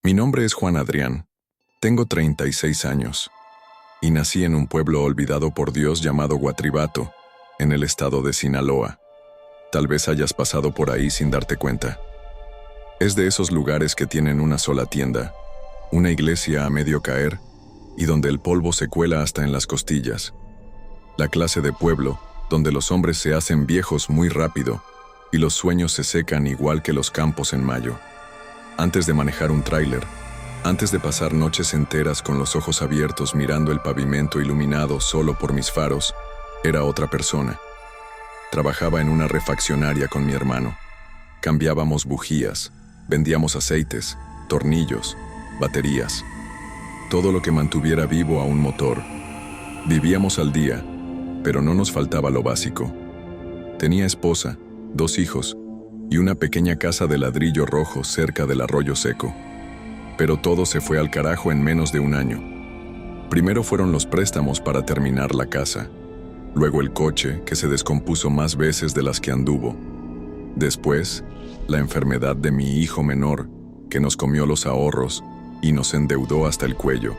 Mi nombre es Juan Adrián. Tengo 36 años y nací en un pueblo olvidado por Dios llamado Huatribato, en el estado de Sinaloa. Tal vez hayas pasado por ahí sin darte cuenta. Es de esos lugares que tienen una sola tienda, una iglesia a medio caer y donde el polvo se cuela hasta en las costillas. La clase de pueblo donde los hombres se hacen viejos muy rápido y los sueños se secan igual que los campos en mayo. Antes de manejar un tráiler, antes de pasar noches enteras con los ojos abiertos mirando el pavimento iluminado solo por mis faros, era otra persona. Trabajaba en una refaccionaria con mi hermano. Cambiábamos bujías, vendíamos aceites, tornillos, baterías, todo lo que mantuviera vivo a un motor. Vivíamos al día, pero no nos faltaba lo básico. Tenía esposa, 2 hijos y una pequeña casa de ladrillo rojo cerca del arroyo seco. Pero todo se fue al carajo en menos de un año. Primero fueron los préstamos para terminar la casa, luego el coche, que se descompuso más veces de las que anduvo. Después, la enfermedad de mi hijo menor, que nos comió los ahorros y nos endeudó hasta el cuello.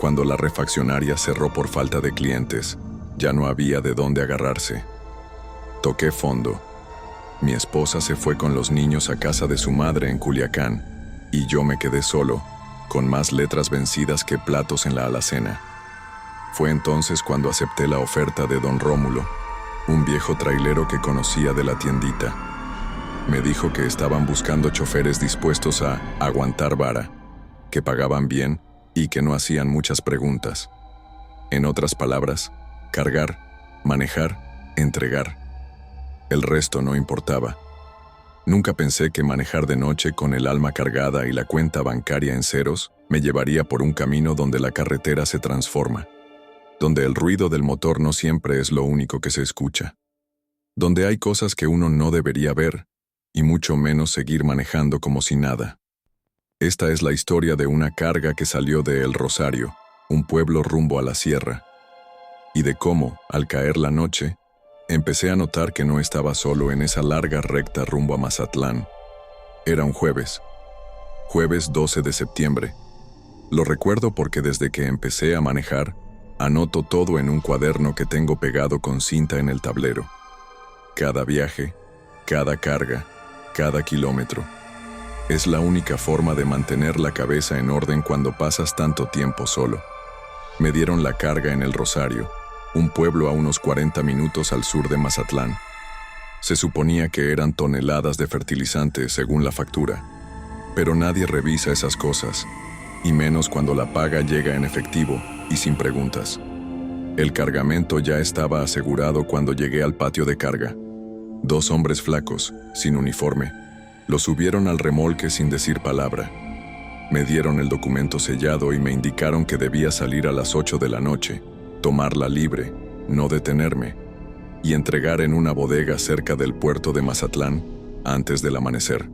Cuando la refaccionaria cerró por falta de clientes, ya no había de dónde agarrarse. Toqué fondo. Mi esposa se fue con los niños a casa de su madre en Culiacán, y yo me quedé solo, con más letras vencidas que platos en la alacena. Fue entonces cuando acepté la oferta de don Rómulo, un viejo trailero que conocía de la tiendita. Me dijo que estaban buscando choferes dispuestos a aguantar vara, que pagaban bien y que no hacían muchas preguntas. En otras palabras, cargar, manejar, entregar. El resto no importaba. Nunca pensé que manejar de noche con el alma cargada y la cuenta bancaria en ceros me llevaría por un camino donde la carretera se transforma, donde el ruido del motor no siempre es lo único que se escucha, donde hay cosas que uno no debería ver y mucho menos seguir manejando como si nada. Esta es la historia de una carga que salió de El Rosario, un pueblo rumbo a la sierra, y de cómo, al caer la noche, empecé a notar que no estaba solo en esa larga recta rumbo a Mazatlán. Era un jueves 12 de septiembre. Lo recuerdo porque desde que empecé a manejar, anoto todo en un cuaderno que tengo pegado con cinta en el tablero. Cada viaje, cada carga, cada kilómetro. Es la única forma de mantener la cabeza en orden cuando pasas tanto tiempo solo. Me dieron la carga en El Rosario, un pueblo a unos 40 minutos al sur de Mazatlán. Se suponía que eran toneladas de fertilizante según la factura, pero nadie revisa esas cosas, y menos cuando la paga llega en efectivo y sin preguntas. El cargamento ya estaba asegurado cuando llegué al patio de carga. 2 hombres flacos, sin uniforme, lo subieron al remolque sin decir palabra. Me dieron el documento sellado y me indicaron que debía salir a las 8 de la noche, tomarla libre, no detenerme, y entregar en una bodega cerca del puerto de Mazatlán antes del amanecer.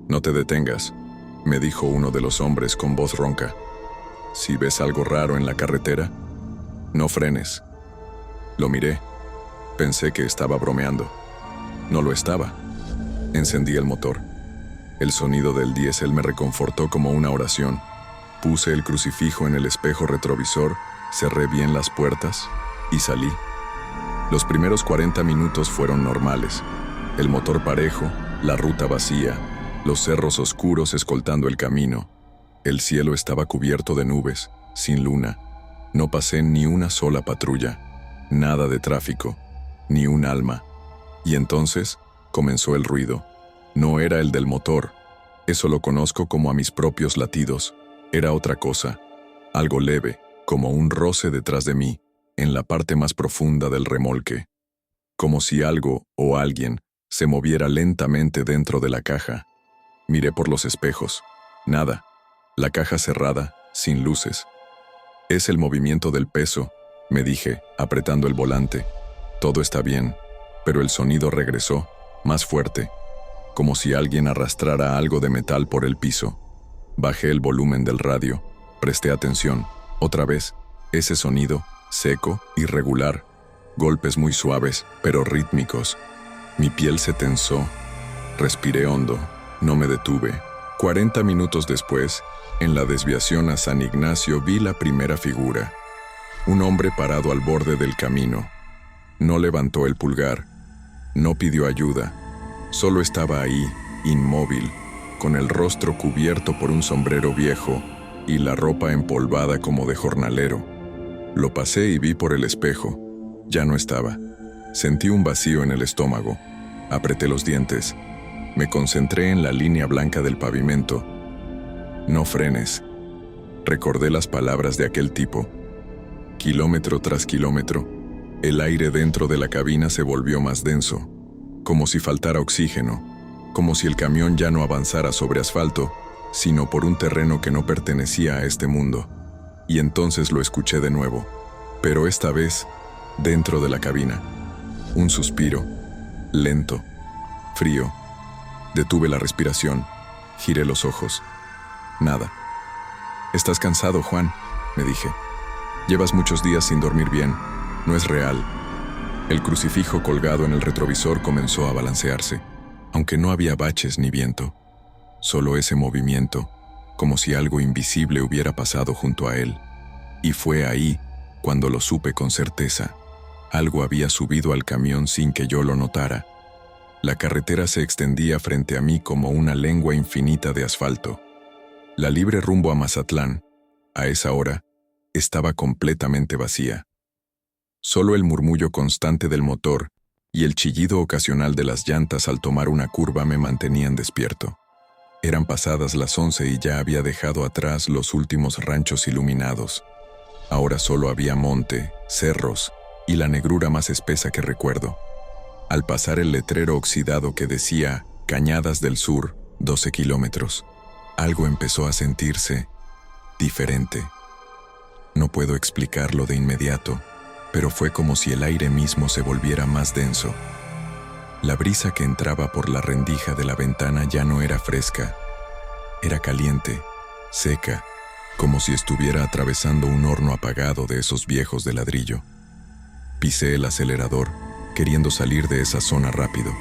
«No te detengas», me dijo uno de los hombres con voz ronca. «Si ves algo raro en la carretera, no frenes». Lo miré. Pensé que estaba bromeando. No lo estaba. Encendí el motor. El sonido del diésel me reconfortó como una oración. Puse el crucifijo en el espejo retrovisor, cerré bien las puertas y salí. Los primeros 40 minutos fueron normales. El motor parejo, la ruta vacía, los cerros oscuros escoltando el camino. El cielo estaba cubierto de nubes, sin luna. No pasé ni una sola patrulla, nada de tráfico, ni un alma. Y entonces comenzó el ruido. No era el del motor, eso lo conozco como a mis propios latidos. Era otra cosa, algo leve, como un roce detrás de mí, en la parte más profunda del remolque. Como si algo o alguien se moviera lentamente dentro de la caja. Miré por los espejos. Nada. La caja cerrada, sin luces. «Es el movimiento del peso», me dije, apretando el volante. Todo está bien, pero el sonido regresó, más fuerte, como si alguien arrastrara algo de metal por el piso. Bajé el volumen del radio, presté atención. Otra vez, ese sonido, seco, irregular, golpes muy suaves, pero rítmicos. Mi piel se tensó, respiré hondo, no me detuve, 40 minutos después, en la desviación a San Ignacio vi la primera figura. Un hombre parado al borde del camino. No levantó el pulgar, no pidió ayuda, solo estaba ahí, inmóvil, con el rostro cubierto por un sombrero viejo y la ropa empolvada como de jornalero. Lo pasé y vi por el espejo. Ya no estaba. Sentí un vacío en el estómago. Apreté los dientes. Me concentré en la línea blanca del pavimento. No frenes. Recordé las palabras de aquel tipo. Kilómetro tras kilómetro, el aire dentro de la cabina se volvió más denso, como si faltara oxígeno, como si el camión ya no avanzara sobre asfalto, sino por un terreno que no pertenecía a este mundo. Y entonces lo escuché de nuevo, pero esta vez dentro de la cabina. Un suspiro, lento, frío. Detuve la respiración, giré los ojos. Nada. «Estás cansado, Juan», me dije. «Llevas muchos días sin dormir bien. No es real». El crucifijo colgado en el retrovisor comenzó a balancearse, aunque no había baches ni viento. Solo ese movimiento, como si algo invisible hubiera pasado junto a él. Y fue ahí cuando lo supe con certeza. Algo había subido al camión sin que yo lo notara. La carretera se extendía frente a mí como una lengua infinita de asfalto. La libre rumbo a Mazatlán, a esa hora, estaba completamente vacía. Solo el murmullo constante del motor y el chillido ocasional de las llantas al tomar una curva me mantenían despierto. Eran pasadas las 11 y ya había dejado atrás los últimos ranchos iluminados. Ahora solo había monte, cerros y la negrura más espesa que recuerdo. Al pasar el letrero oxidado que decía Cañadas del Sur, 12 kilómetros, algo empezó a sentirse diferente. No puedo explicarlo de inmediato, pero fue como si el aire mismo se volviera más denso. La brisa que entraba por la rendija de la ventana ya no era fresca, era caliente, seca, como si estuviera atravesando un horno apagado de esos viejos de ladrillo. Pisé el acelerador, queriendo salir de esa zona rápido.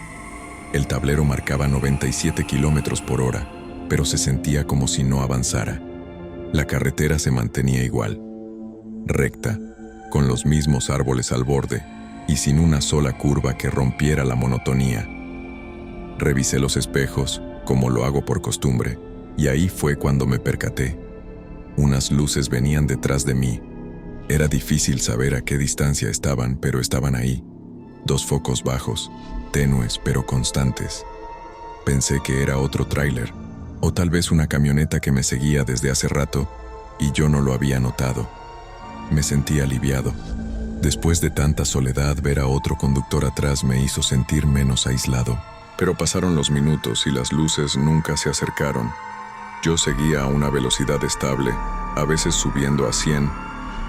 El tablero marcaba 97 kilómetros por hora, pero se sentía como si no avanzara. La carretera se mantenía igual, recta, con los mismos árboles al borde y sin una sola curva que rompiera la monotonía. Revisé los espejos, como lo hago por costumbre, y ahí fue cuando me percaté. Unas luces venían detrás de mí. Era difícil saber a qué distancia estaban, pero estaban ahí. 2 focos bajos, tenues pero constantes. Pensé que era otro tráiler, o tal vez una camioneta que me seguía desde hace rato, y yo no lo había notado. Me sentí aliviado. Después de tanta soledad, ver a otro conductor atrás me hizo sentir menos aislado. Pero pasaron los minutos y las luces nunca se acercaron. Yo seguía a una velocidad estable, a veces subiendo a 100,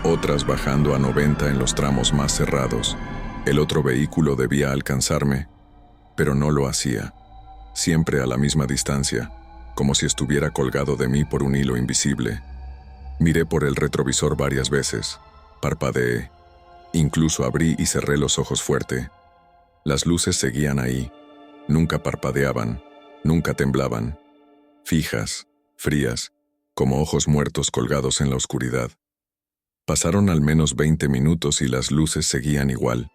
otras bajando a 90 en los tramos más cerrados. El otro vehículo debía alcanzarme, pero no lo hacía. Siempre a la misma distancia, como si estuviera colgado de mí por un hilo invisible. Miré por el retrovisor varias veces, parpadeé, incluso abrí y cerré los ojos fuerte. Las luces seguían ahí, nunca parpadeaban, nunca temblaban, fijas, frías, como ojos muertos colgados en la oscuridad. Pasaron al menos 20 minutos y las luces seguían igual.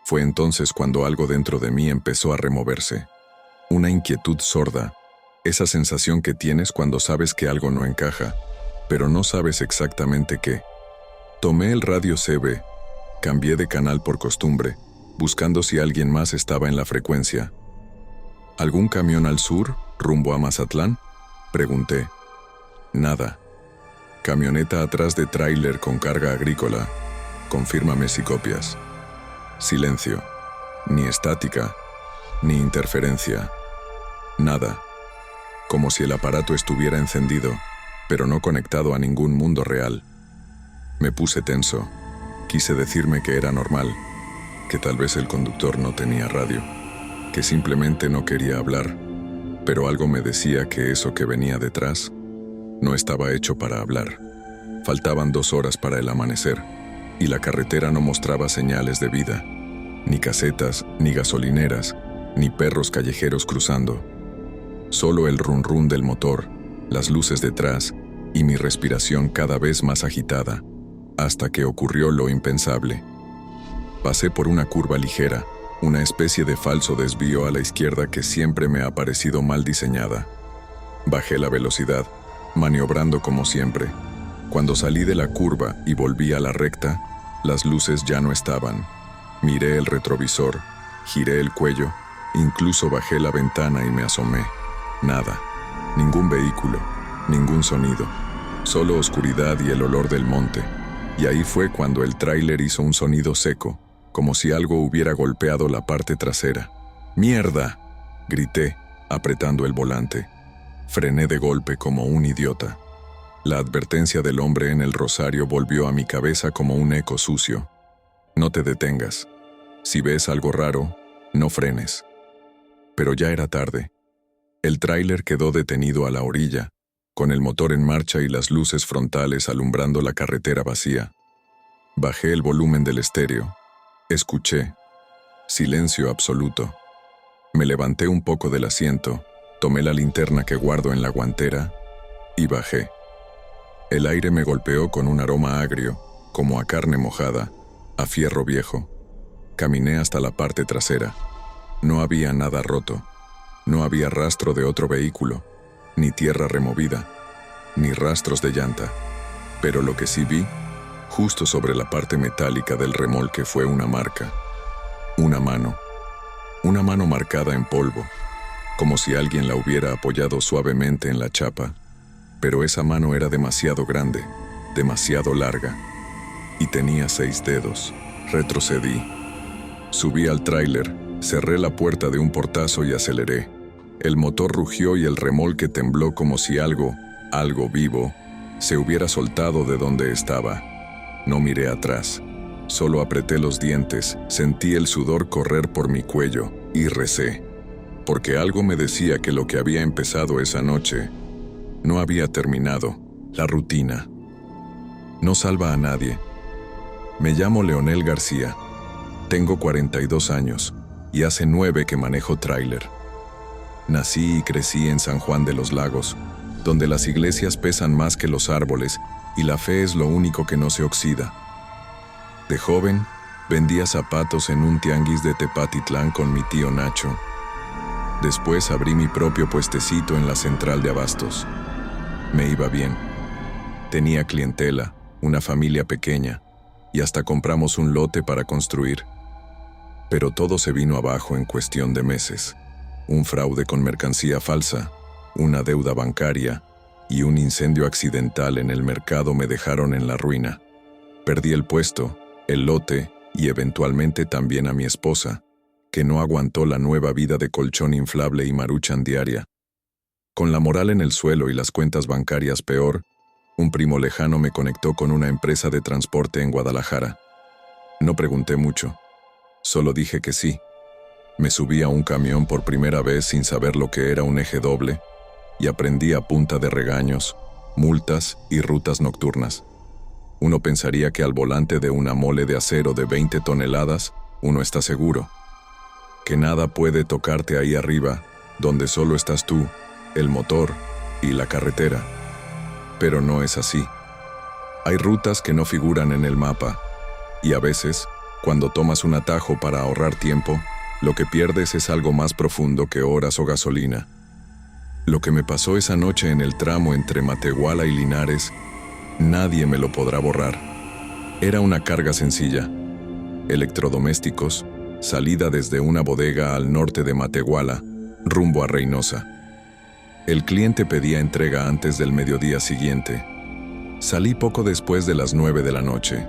Fue entonces cuando algo dentro de mí empezó a removerse. Una inquietud sorda, esa sensación que tienes cuando sabes que algo no encaja, pero no sabes exactamente qué. Tomé el radio CB, cambié de canal por costumbre, buscando si alguien más estaba en la frecuencia. ¿Algún camión al sur, rumbo a Mazatlán?, pregunté. Nada. Camioneta atrás de tráiler con carga agrícola. Confírmame si copias. Silencio. Ni estática, ni interferencia. Nada. Como si el aparato estuviera encendido, pero no conectado a ningún mundo real. Me puse tenso. Quise decirme que era normal, que tal vez el conductor no tenía radio, que simplemente no quería hablar, pero algo me decía que eso que venía detrás no estaba hecho para hablar. Faltaban 2 horas para el amanecer, y la carretera no mostraba señales de vida, ni casetas, ni gasolineras, ni perros callejeros cruzando. Solo el run run del motor, las luces detrás y mi respiración cada vez más agitada, hasta que ocurrió lo impensable. Pasé por una curva ligera, una especie de falso desvío a la izquierda que siempre me ha parecido mal diseñada. Bajé la velocidad, maniobrando como siempre. Cuando salí de la curva y volví a la recta, las luces ya no estaban. Miré el retrovisor, giré el cuello, incluso bajé la ventana y me asomé. Nada, ningún vehículo, ningún sonido, solo oscuridad y el olor del monte. Y ahí fue cuando el tráiler hizo un sonido seco, como si algo hubiera golpeado la parte trasera. ¡Mierda!, grité, apretando el volante. Frené de golpe como un idiota. La advertencia del hombre en el rosario volvió a mi cabeza como un eco sucio. No te detengas. Si ves algo raro, no frenes. Pero ya era tarde. El tráiler quedó detenido a la orilla, con el motor en marcha y las luces frontales alumbrando la carretera vacía. Bajé el volumen del estéreo. Escuché. Silencio absoluto. Me levanté un poco del asiento, tomé la linterna que guardo en la guantera y bajé. El aire me golpeó con un aroma agrio, como a carne mojada, a fierro viejo. Caminé hasta la parte trasera. No había nada roto. No había rastro de otro vehículo, ni tierra removida, ni rastros de llanta. Pero lo que sí vi, justo sobre la parte metálica del remolque, fue una marca. Una mano marcada en polvo, como si alguien la hubiera apoyado suavemente en la chapa. Pero esa mano era demasiado grande, demasiado larga, y tenía 6 dedos. Retrocedí. Subí al tráiler, cerré la puerta de un portazo y aceleré. El motor rugió y el remolque tembló como si algo vivo, se hubiera soltado de donde estaba. No miré atrás. Solo apreté los dientes, sentí el sudor correr por mi cuello y recé, porque algo me decía que lo que había empezado esa noche no había terminado. La rutina no salva a nadie. Me llamo Leonel García. Tengo 42 años y hace 9 que manejo tráiler. Nací y crecí en San Juan de los Lagos, donde las iglesias pesan más que los árboles y la fe es lo único que no se oxida. De joven, vendía zapatos en un tianguis de Tepatitlán con mi tío Nacho. Después abrí mi propio puestecito en la central de abastos. Me iba bien. Tenía clientela, una familia pequeña, y hasta compramos un lote para construir. Pero todo se vino abajo en cuestión de meses. Un fraude con mercancía falsa, una deuda bancaria y un incendio accidental en el mercado me dejaron en la ruina. Perdí el puesto, el lote y eventualmente también a mi esposa, que no aguantó la nueva vida de colchón inflable y maruchan diaria. Con la moral en el suelo y las cuentas bancarias peor, un primo lejano me conectó con una empresa de transporte en Guadalajara. No pregunté mucho, solo dije que sí. Me subí a un camión por primera vez sin saber lo que era un eje doble y aprendí a punta de regaños, multas y rutas nocturnas. Uno pensaría que al volante de una mole de acero de 20 toneladas, uno está seguro, que nada puede tocarte ahí arriba, donde solo estás tú, el motor y la carretera. Pero no es así. Hay rutas que no figuran en el mapa, y a veces, cuando tomas un atajo para ahorrar tiempo, lo que pierdes es algo más profundo que horas o gasolina. Lo que me pasó esa noche en el tramo entre Matehuala y Linares, nadie me lo podrá borrar. Era una carga sencilla. Electrodomésticos, salida desde una bodega al norte de Matehuala, rumbo a Reynosa. El cliente pedía entrega antes del mediodía siguiente. Salí poco después de las 9 de la noche.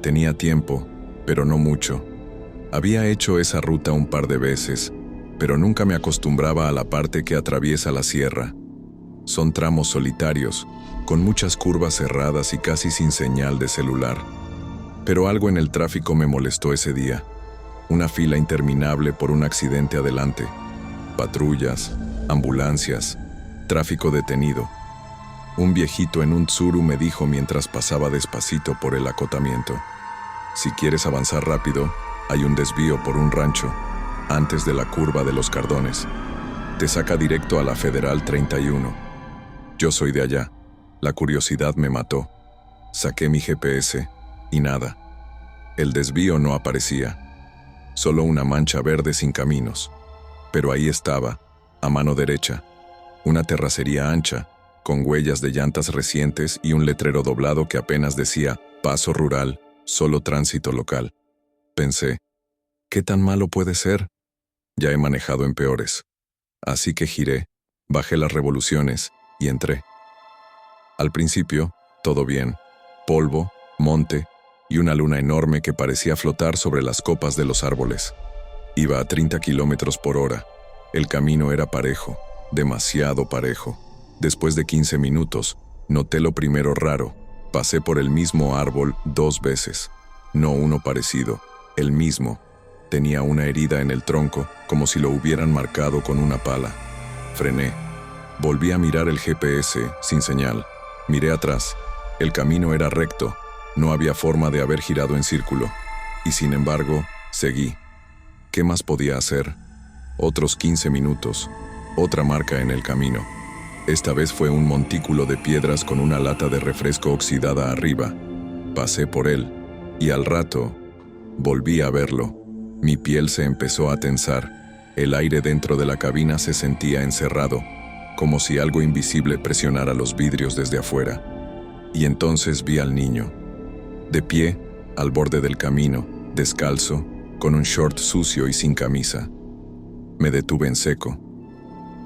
Tenía tiempo, pero no mucho. Había hecho esa ruta un par de veces, pero nunca me acostumbraba a la parte que atraviesa la sierra. Son tramos solitarios, con muchas curvas cerradas y casi sin señal de celular. Pero algo en el tráfico me molestó ese día. Una fila interminable por un accidente adelante. Patrullas, ambulancias, tráfico detenido. Un viejito en un Tsuru me dijo mientras pasaba despacito por el acotamiento: si quieres avanzar rápido, hay un desvío por un rancho, antes de la curva de los Cardones. Te saca directo a la Federal 31. Yo soy de allá. La curiosidad me mató. Saqué mi GPS y nada. El desvío no aparecía. Solo una mancha verde sin caminos. Pero ahí estaba, a mano derecha, una terracería ancha, con huellas de llantas recientes y un letrero doblado que apenas decía paso rural, solo tránsito local. Pensé, ¿qué tan malo puede ser? Ya he manejado en peores. Así que giré, bajé las revoluciones y entré. Al principio, todo bien. Polvo, monte y una luna enorme que parecía flotar sobre las copas de los árboles. Iba a 30 kilómetros por hora. El camino era parejo, demasiado parejo. Después de 15 minutos, noté lo primero raro. Pasé por el mismo árbol 2 veces. No uno parecido, el mismo. Tenía una herida en el tronco, como si lo hubieran marcado con una pala. Frené. Volví a mirar el GPS, sin señal. Miré atrás. El camino era recto. No había forma de haber girado en círculo. Y sin embargo, seguí. ¿Qué más podía hacer? Otros 15 minutos. Otra marca en el camino. Esta vez fue un montículo de piedras con una lata de refresco oxidada arriba. Pasé por él. Y al rato, volví a verlo. Mi piel se empezó a tensar. El aire dentro de la cabina se sentía encerrado, como si algo invisible presionara los vidrios desde afuera. Y entonces vi al niño. De pie, al borde del camino, descalzo, con un short sucio y sin camisa. Me detuve en seco.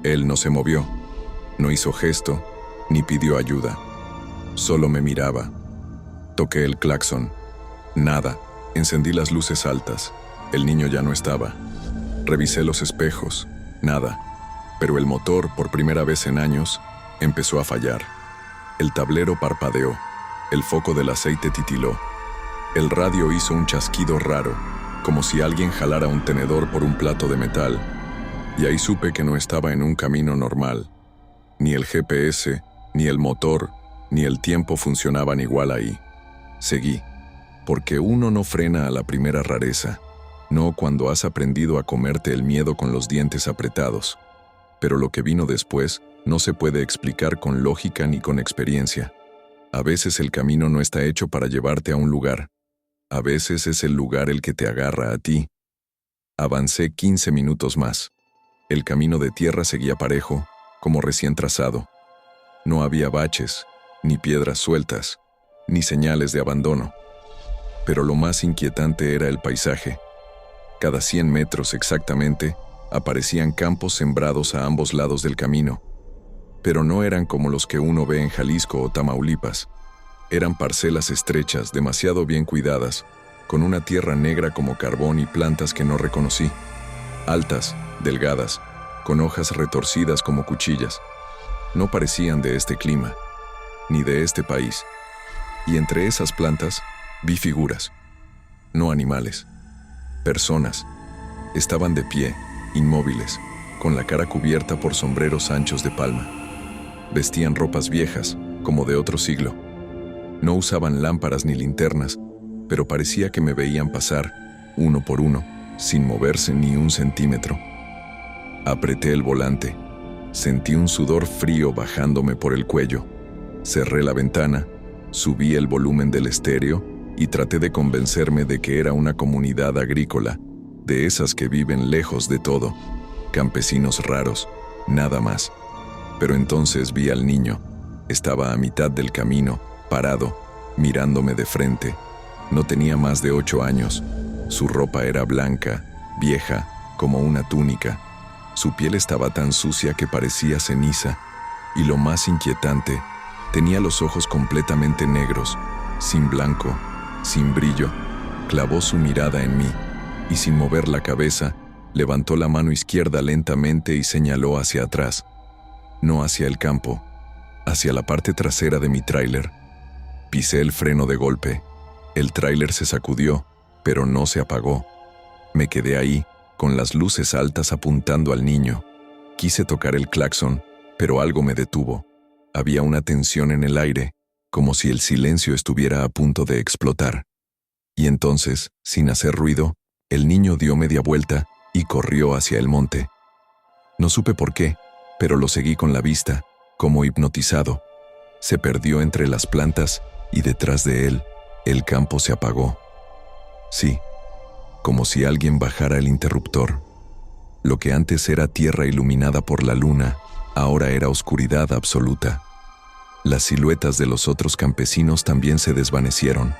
Él no se movió, no hizo gesto, ni pidió ayuda. Solo me miraba. Toqué el claxon. Nada. Encendí las luces altas. El niño ya no estaba. Revisé los espejos. Nada. Pero el motor, por primera vez en años, empezó a fallar. El tablero parpadeó. El foco del aceite titiló. El radio hizo un chasquido raro, como si alguien jalara un tenedor por un plato de metal. Y ahí supe que no estaba en un camino normal. Ni el GPS, ni el motor, ni el tiempo funcionaban igual ahí. Seguí, porque uno no frena a la primera rareza, no cuando has aprendido a comerte el miedo con los dientes apretados. Pero lo que vino después no se puede explicar con lógica ni con experiencia. A veces el camino no está hecho para llevarte a un lugar. A veces es el lugar el que te agarra a ti. Avancé 15 minutos más. El camino de tierra seguía parejo, como recién trazado. No había baches, ni piedras sueltas, ni señales de abandono. Pero lo más inquietante era el paisaje. Cada 100 metros exactamente, aparecían campos sembrados a ambos lados del camino. Pero no eran como los que uno ve en Jalisco o Tamaulipas. Eran parcelas estrechas, demasiado bien cuidadas, con una tierra negra como carbón y plantas que no reconocí. Altas, delgadas, con hojas retorcidas como cuchillas. No parecían de este clima, ni de este país. Y entre esas plantas vi figuras, no animales, personas. Estaban de pie, inmóviles, con la cara cubierta por sombreros anchos de palma. Vestían ropas viejas, como de otro siglo. No usaban lámparas ni linternas, pero parecía que me veían pasar, uno por uno, sin moverse ni un centímetro. Apreté el volante. Sentí un sudor frío bajándome por el cuello. Cerré la ventana, subí el volumen del estéreo y traté de convencerme de que era una comunidad agrícola, de esas que viven lejos de todo, campesinos raros, nada más. Pero entonces vi al niño. Estaba a mitad del camino, parado, mirándome de frente. No tenía más de 8 años. Su ropa era blanca, vieja, como una túnica. Su piel estaba tan sucia que parecía ceniza. Y lo más inquietante, tenía los ojos completamente negros, sin blanco, sin brillo. Clavó su mirada en mí, y sin mover la cabeza, levantó la mano izquierda lentamente y señaló hacia atrás. No hacia el campo, hacia la parte trasera de mi tráiler. Pisé el freno de golpe. El tráiler se sacudió, pero no se apagó. Me quedé ahí, con las luces altas apuntando al niño. Quise tocar el claxon, pero algo me detuvo. Había una tensión en el aire, como si el silencio estuviera a punto de explotar. Y entonces, sin hacer ruido, el niño dio media vuelta y corrió hacia el monte. No supe por qué, pero lo seguí con la vista, como hipnotizado. Se perdió entre las plantas y detrás de él, el campo se apagó. Sí, como si alguien bajara el interruptor. Lo que antes era tierra iluminada por la luna, ahora era oscuridad absoluta. Las siluetas de los otros campesinos también se desvanecieron,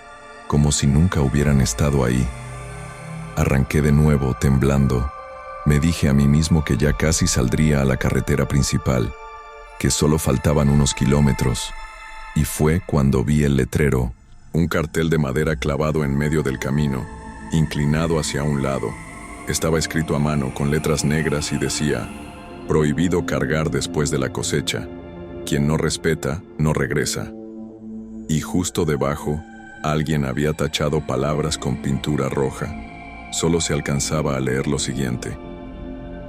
como si nunca hubieran estado ahí. Arranqué de nuevo, temblando. Me dije a mí mismo que ya casi saldría a la carretera principal, que solo faltaban unos kilómetros. Y fue cuando vi el letrero, un cartel de madera clavado en medio del camino, inclinado hacia un lado. Estaba escrito a mano con letras negras y decía: prohibido cargar después de la cosecha. Quien no respeta, no regresa. Y justo debajo, alguien había tachado palabras con pintura roja. Solo se alcanzaba a leer lo siguiente: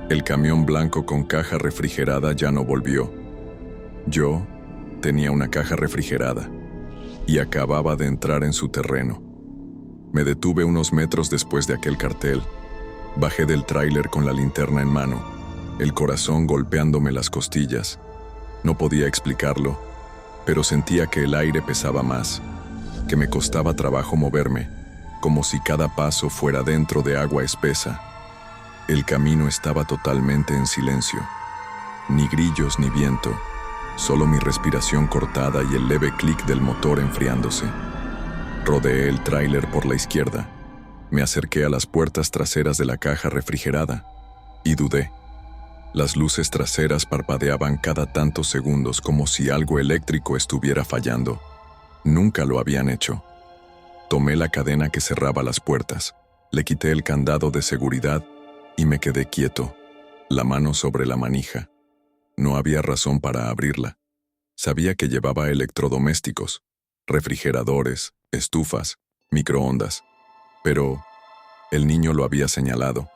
el camión blanco con caja refrigerada ya no volvió. Yo tenía una caja refrigerada y acababa de entrar en su terreno. Me detuve unos metros después de aquel cartel. Bajé del tráiler con la linterna en mano, el corazón golpeándome las costillas. No podía explicarlo, pero sentía que el aire pesaba más, que me costaba trabajo moverme, como si cada paso fuera dentro de agua espesa. El camino estaba totalmente en silencio. Ni grillos ni viento, solo mi respiración cortada y el leve clic del motor enfriándose. Rodeé el tráiler por la izquierda. Me acerqué a las puertas traseras de la caja refrigerada y dudé. Las luces traseras parpadeaban cada tantos segundos como si algo eléctrico estuviera fallando. Nunca lo habían hecho. Tomé la cadena que cerraba las puertas, le quité el candado de seguridad y me quedé quieto, la mano sobre la manija. No había razón para abrirla. Sabía que llevaba electrodomésticos, refrigeradores, estufas, microondas. Pero el niño lo había señalado,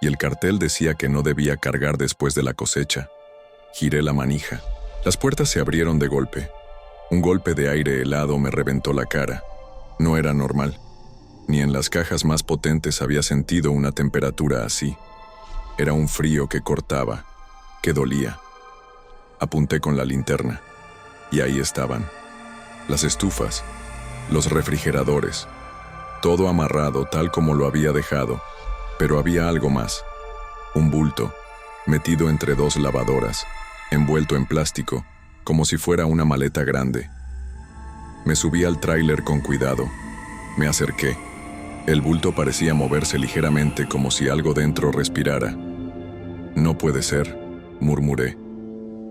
y el cartel decía que no debía cargar después de la cosecha. Giré la manija. Las puertas se abrieron de golpe. Un golpe de aire helado me reventó la cara. No era normal. Ni en las cajas más potentes había sentido una temperatura así. Era un frío que cortaba, que dolía. Apunté con la linterna, y ahí estaban. Las estufas, los refrigeradores, todo amarrado tal como lo había dejado, pero había algo más. Un bulto, metido entre dos lavadoras, envuelto en plástico, como si fuera una maleta grande. Me subí al tráiler con cuidado. Me acerqué. El bulto parecía moverse ligeramente como si algo dentro respirara. No puede ser, murmuré.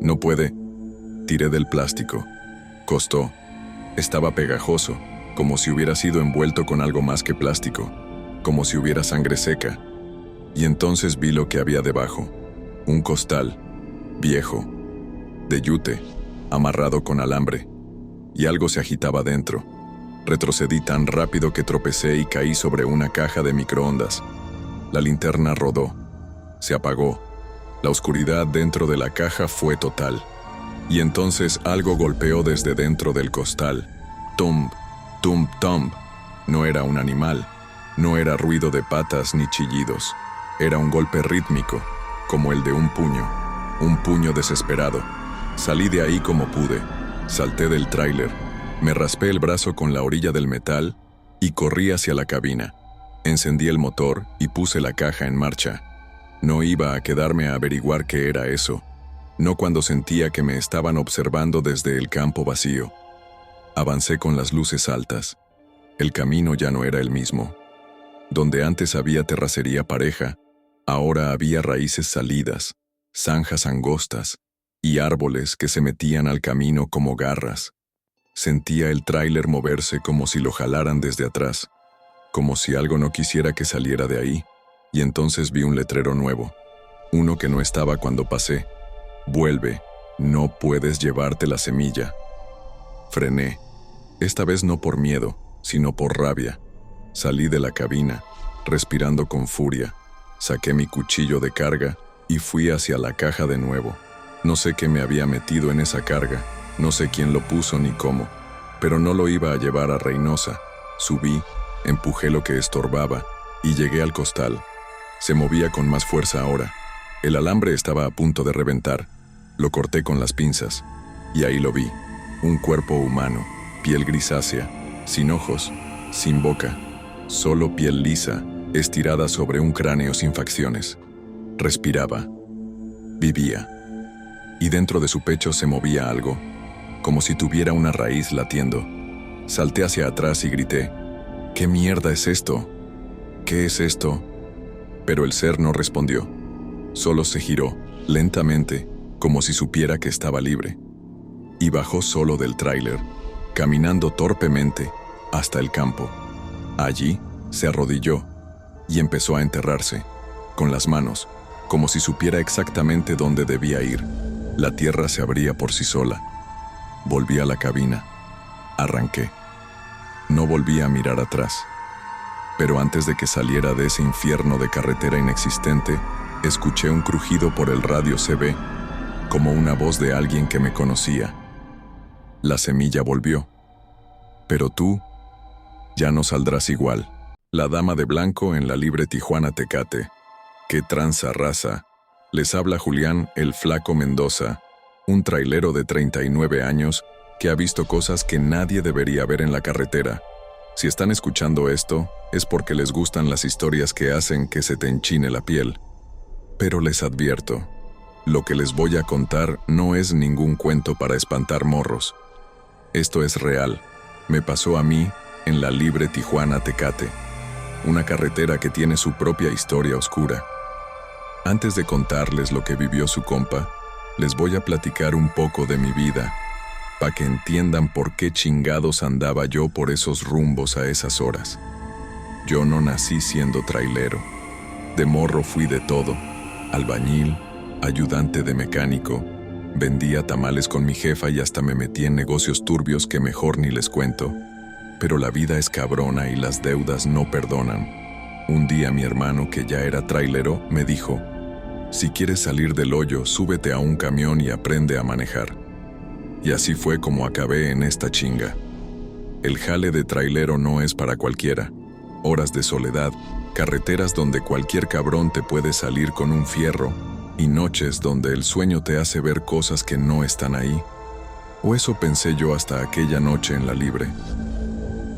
No puede. Tiré del plástico. Costó. Estaba pegajoso, como si hubiera sido envuelto con algo más que plástico, como si hubiera sangre seca. Y entonces vi lo que había debajo. Un costal, viejo, de yute, amarrado con alambre. Y algo se agitaba dentro. Retrocedí tan rápido que tropecé y caí sobre una caja de microondas. La linterna rodó. Se apagó. La oscuridad dentro de la caja fue total. Y entonces algo golpeó desde dentro del costal. Tumb, tumb, tumb. No era un animal. No era ruido de patas ni chillidos. Era un golpe rítmico, como el de un puño desesperado. Salí de ahí como pude. Salté del tráiler. Me raspé el brazo con la orilla del metal y corrí hacia la cabina. Encendí el motor y puse la caja en marcha. No iba a quedarme a averiguar qué era eso, no cuando sentía que me estaban observando desde el campo vacío. Avancé con las luces altas. El camino ya no era el mismo. Donde antes había terracería pareja, ahora había raíces salidas, zanjas angostas y árboles que se metían al camino como garras. Sentía el tráiler moverse como si lo jalaran desde atrás, como si algo no quisiera que saliera de ahí, y entonces vi un letrero nuevo, uno que no estaba cuando pasé. Vuelve, no puedes llevarte la semilla. Frené, esta vez no por miedo, sino por rabia. Salí de la cabina, respirando con furia, saqué mi cuchillo de carga y fui hacia la caja de nuevo. No sé qué me había metido en esa carga, no sé quién lo puso ni cómo, pero no lo iba a llevar a Reynosa. Subí, empujé lo que estorbaba y llegué al costal. Se movía con más fuerza ahora. El alambre estaba a punto de reventar. Lo corté con las pinzas, y ahí lo vi. Un cuerpo humano, piel grisácea, sin ojos, sin boca, solo piel lisa, estirada sobre un cráneo sin facciones. Respiraba. Vivía. Y dentro de su pecho se movía algo, como si tuviera una raíz latiendo. Salté hacia atrás y grité: ¿qué mierda es esto? ¿Qué es esto? Pero el ser no respondió. Solo se giró, lentamente, como si supiera que estaba libre. Y bajó solo del tráiler, caminando torpemente hasta el campo. Allí se arrodilló y empezó a enterrarse, con las manos, como si supiera exactamente dónde debía ir. La tierra se abría por sí sola. Volví a la cabina. Arranqué. No volví a mirar atrás. Pero antes de que saliera de ese infierno de carretera inexistente, escuché un crujido por el radio CB, como una voz de alguien que me conocía. La semilla volvió. Pero tú ya no saldrás igual. La dama de blanco en la libre Tijuana Tecate. ¡Qué tranza, raza! Les habla Julián el Flaco Mendoza, un trailero de 39 años que ha visto cosas que nadie debería ver en la carretera. Si están escuchando esto, es porque les gustan las historias que hacen que se te enchine la piel. Pero les advierto, lo que les voy a contar no es ningún cuento para espantar morros. Esto es real. Me pasó a mí en la libre Tijuana Tecate, una carretera que tiene su propia historia oscura. Antes de contarles lo que vivió su compa, les voy a platicar un poco de mi vida, para que entiendan por qué chingados andaba yo por esos rumbos a esas horas. Yo no nací siendo trailero. De morro fui de todo: albañil, ayudante de mecánico, vendía tamales con mi jefa y hasta me metí en negocios turbios que mejor ni les cuento. Pero la vida es cabrona y las deudas no perdonan. Un día mi hermano, que ya era trailero, me dijo: si quieres salir del hoyo, súbete a un camión y aprende a manejar. Y así fue como acabé en esta chinga. El jale de trailero no es para cualquiera. Horas de soledad, carreteras donde cualquier cabrón te puede salir con un fierro, y noches donde el sueño te hace ver cosas que no están ahí. O eso pensé yo hasta aquella noche en la libre.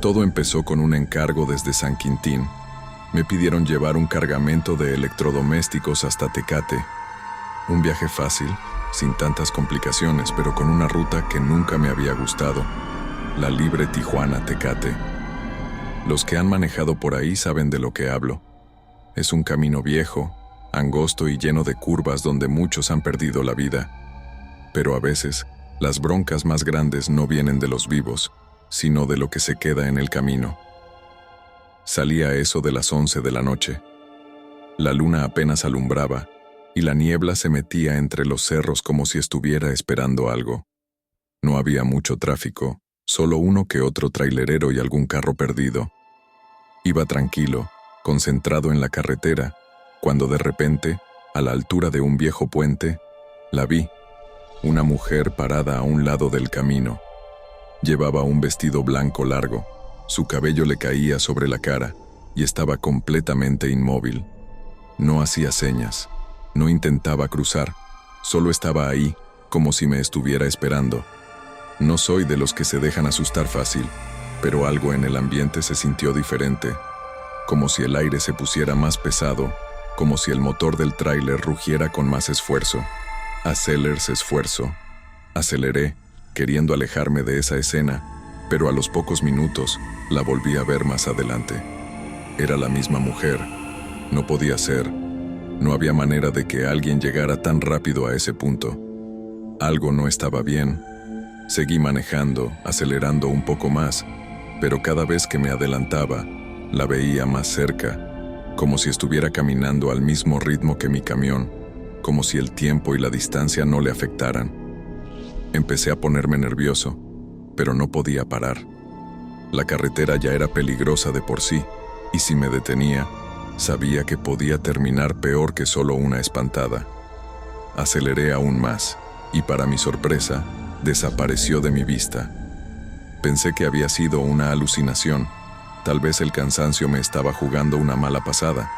Todo empezó con un encargo desde San Quintín. Me pidieron llevar un cargamento de electrodomésticos hasta Tecate. Un viaje fácil, sin tantas complicaciones, pero con una ruta que nunca me había gustado: la libre Tijuana Tecate. Los que han manejado por ahí saben de lo que hablo. Es un camino viejo, angosto y lleno de curvas donde muchos han perdido la vida. Pero a veces, las broncas más grandes no vienen de los vivos, sino de lo que se queda en el camino. Salía a eso de las 11 de la noche. La luna apenas alumbraba, y la niebla se metía entre los cerros como si estuviera esperando algo. No había mucho tráfico, solo uno que otro trailerero y algún carro perdido. Iba tranquilo, concentrado en la carretera, cuando de repente, a la altura de un viejo puente, la vi. Una mujer parada a un lado del camino. Llevaba un vestido blanco largo, su cabello le caía sobre la cara y estaba completamente inmóvil. No hacía señas, no intentaba cruzar, solo estaba ahí, como si me estuviera esperando. No soy de los que se dejan asustar fácil, pero algo en el ambiente se sintió diferente, como si el aire se pusiera más pesado, como si el motor del tráiler rugiera con más esfuerzo. Esfuerzo. Aceleré, queriendo alejarme de esa escena, pero a los pocos minutos la volví a ver más adelante. Era la misma mujer. No podía ser. No había manera de que alguien llegara tan rápido a ese punto. Algo no estaba bien. Seguí manejando, acelerando un poco más, pero cada vez que me adelantaba, la veía más cerca, como si estuviera caminando al mismo ritmo que mi camión, como si el tiempo y la distancia no le afectaran. Empecé a ponerme nervioso, pero no podía parar. La carretera ya era peligrosa de por sí, y si me detenía, sabía que podía terminar peor que solo una espantada. Aceleré aún más, y para mi sorpresa, desapareció de mi vista. Pensé que había sido una alucinación, tal vez el cansancio me estaba jugando una mala pasada,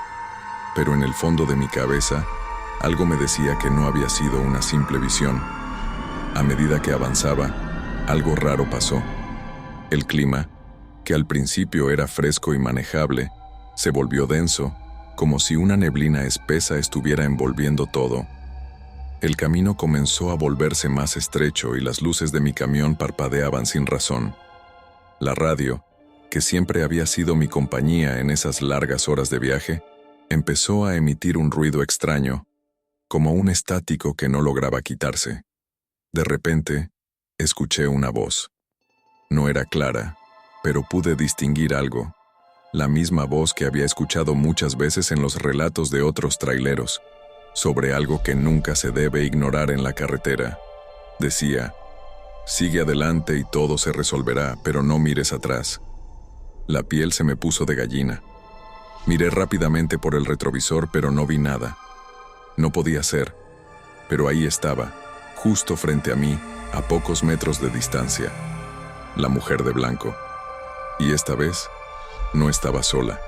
pero en el fondo de mi cabeza Algo me decía que no había sido una simple visión. A medida que avanzaba, algo raro pasó. El clima, que al principio era fresco y manejable, se volvió denso, como si una neblina espesa estuviera envolviendo todo. El camino comenzó a volverse más estrecho y las luces de mi camión parpadeaban sin razón. La radio, que siempre había sido mi compañía en esas largas horas de viaje, empezó a emitir un ruido extraño, como un estático que no lograba quitarse. De repente, escuché una voz. No era clara, pero pude distinguir algo. La misma voz que había escuchado muchas veces en los relatos de otros traileros, sobre algo que nunca se debe ignorar en la carretera. Decía, sigue adelante y todo se resolverá, pero no mires atrás. La piel se me puso de gallina. Miré rápidamente por el retrovisor, pero no vi nada. No podía ser, pero ahí estaba, justo frente a mí, a pocos metros de distancia, la mujer de blanco. Y esta vez, no estaba sola.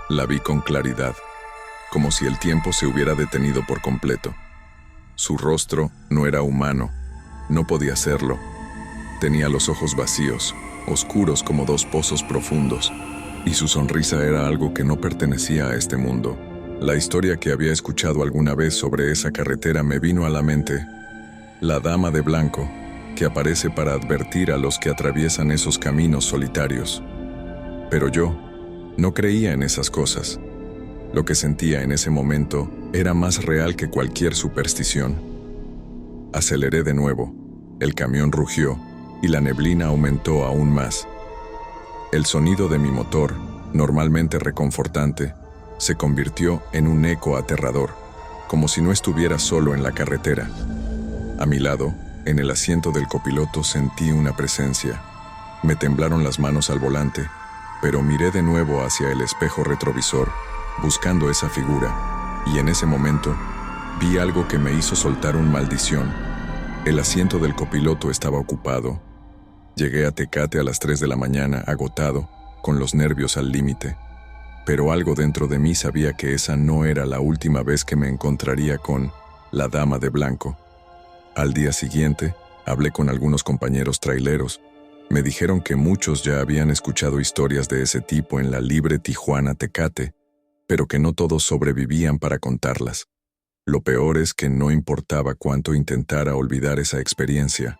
La vi con claridad, como si el tiempo se hubiera detenido por completo. Su rostro no era humano, no podía serlo. Tenía los ojos vacíos, oscuros como dos pozos profundos, y su sonrisa era algo que no pertenecía a este mundo. La historia que había escuchado alguna vez sobre esa carretera me vino a la mente. La dama de blanco, que aparece para advertir a los que atraviesan esos caminos solitarios. Pero yo no creía en esas cosas. Lo que sentía en ese momento era más real que cualquier superstición. Aceleré de nuevo, el camión rugió y la neblina aumentó aún más. El sonido de mi motor, normalmente reconfortante, se convirtió en un eco aterrador, como si no estuviera solo en la carretera. A mi lado, en el asiento del copiloto, sentí una presencia. Me temblaron las manos al volante, pero miré de nuevo hacia el espejo retrovisor, buscando esa figura, y en ese momento vi algo que me hizo soltar una maldición. El asiento del copiloto estaba ocupado. Llegué a Tecate a las 3 de la mañana, agotado, con los nervios al límite. Pero algo dentro de mí sabía que esa no era la última vez que me encontraría con la dama de blanco. Al día siguiente, hablé con algunos compañeros traileros. Me dijeron que muchos ya habían escuchado historias de ese tipo en la libre Tijuana-Tecate, pero que no todos sobrevivían para contarlas. Lo peor es que no importaba cuánto intentara olvidar esa experiencia.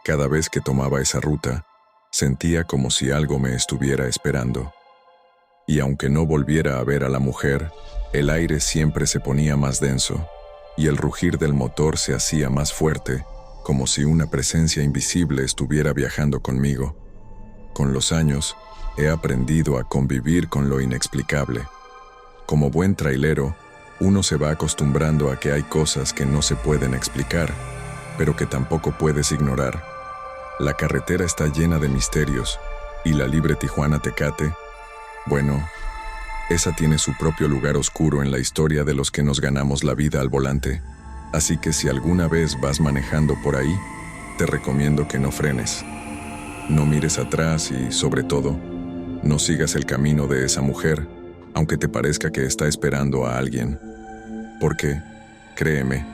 Cada vez que tomaba esa ruta, sentía como si algo me estuviera esperando. Y aunque no volviera a ver a la mujer, el aire siempre se ponía más denso, y el rugir del motor se hacía más fuerte, como si una presencia invisible estuviera viajando conmigo. Con los años, he aprendido a convivir con lo inexplicable. Como buen trailero, uno se va acostumbrando a que hay cosas que no se pueden explicar, pero que tampoco puedes ignorar. La carretera está llena de misterios, y la libre Tijuana-Tecate, bueno, esa tiene su propio lugar oscuro en la historia de los que nos ganamos la vida al volante. Así que si alguna vez vas manejando por ahí, te recomiendo que no frenes. No mires atrás y, sobre todo, no sigas el camino de esa mujer, aunque te parezca que está esperando a alguien. Porque, créeme,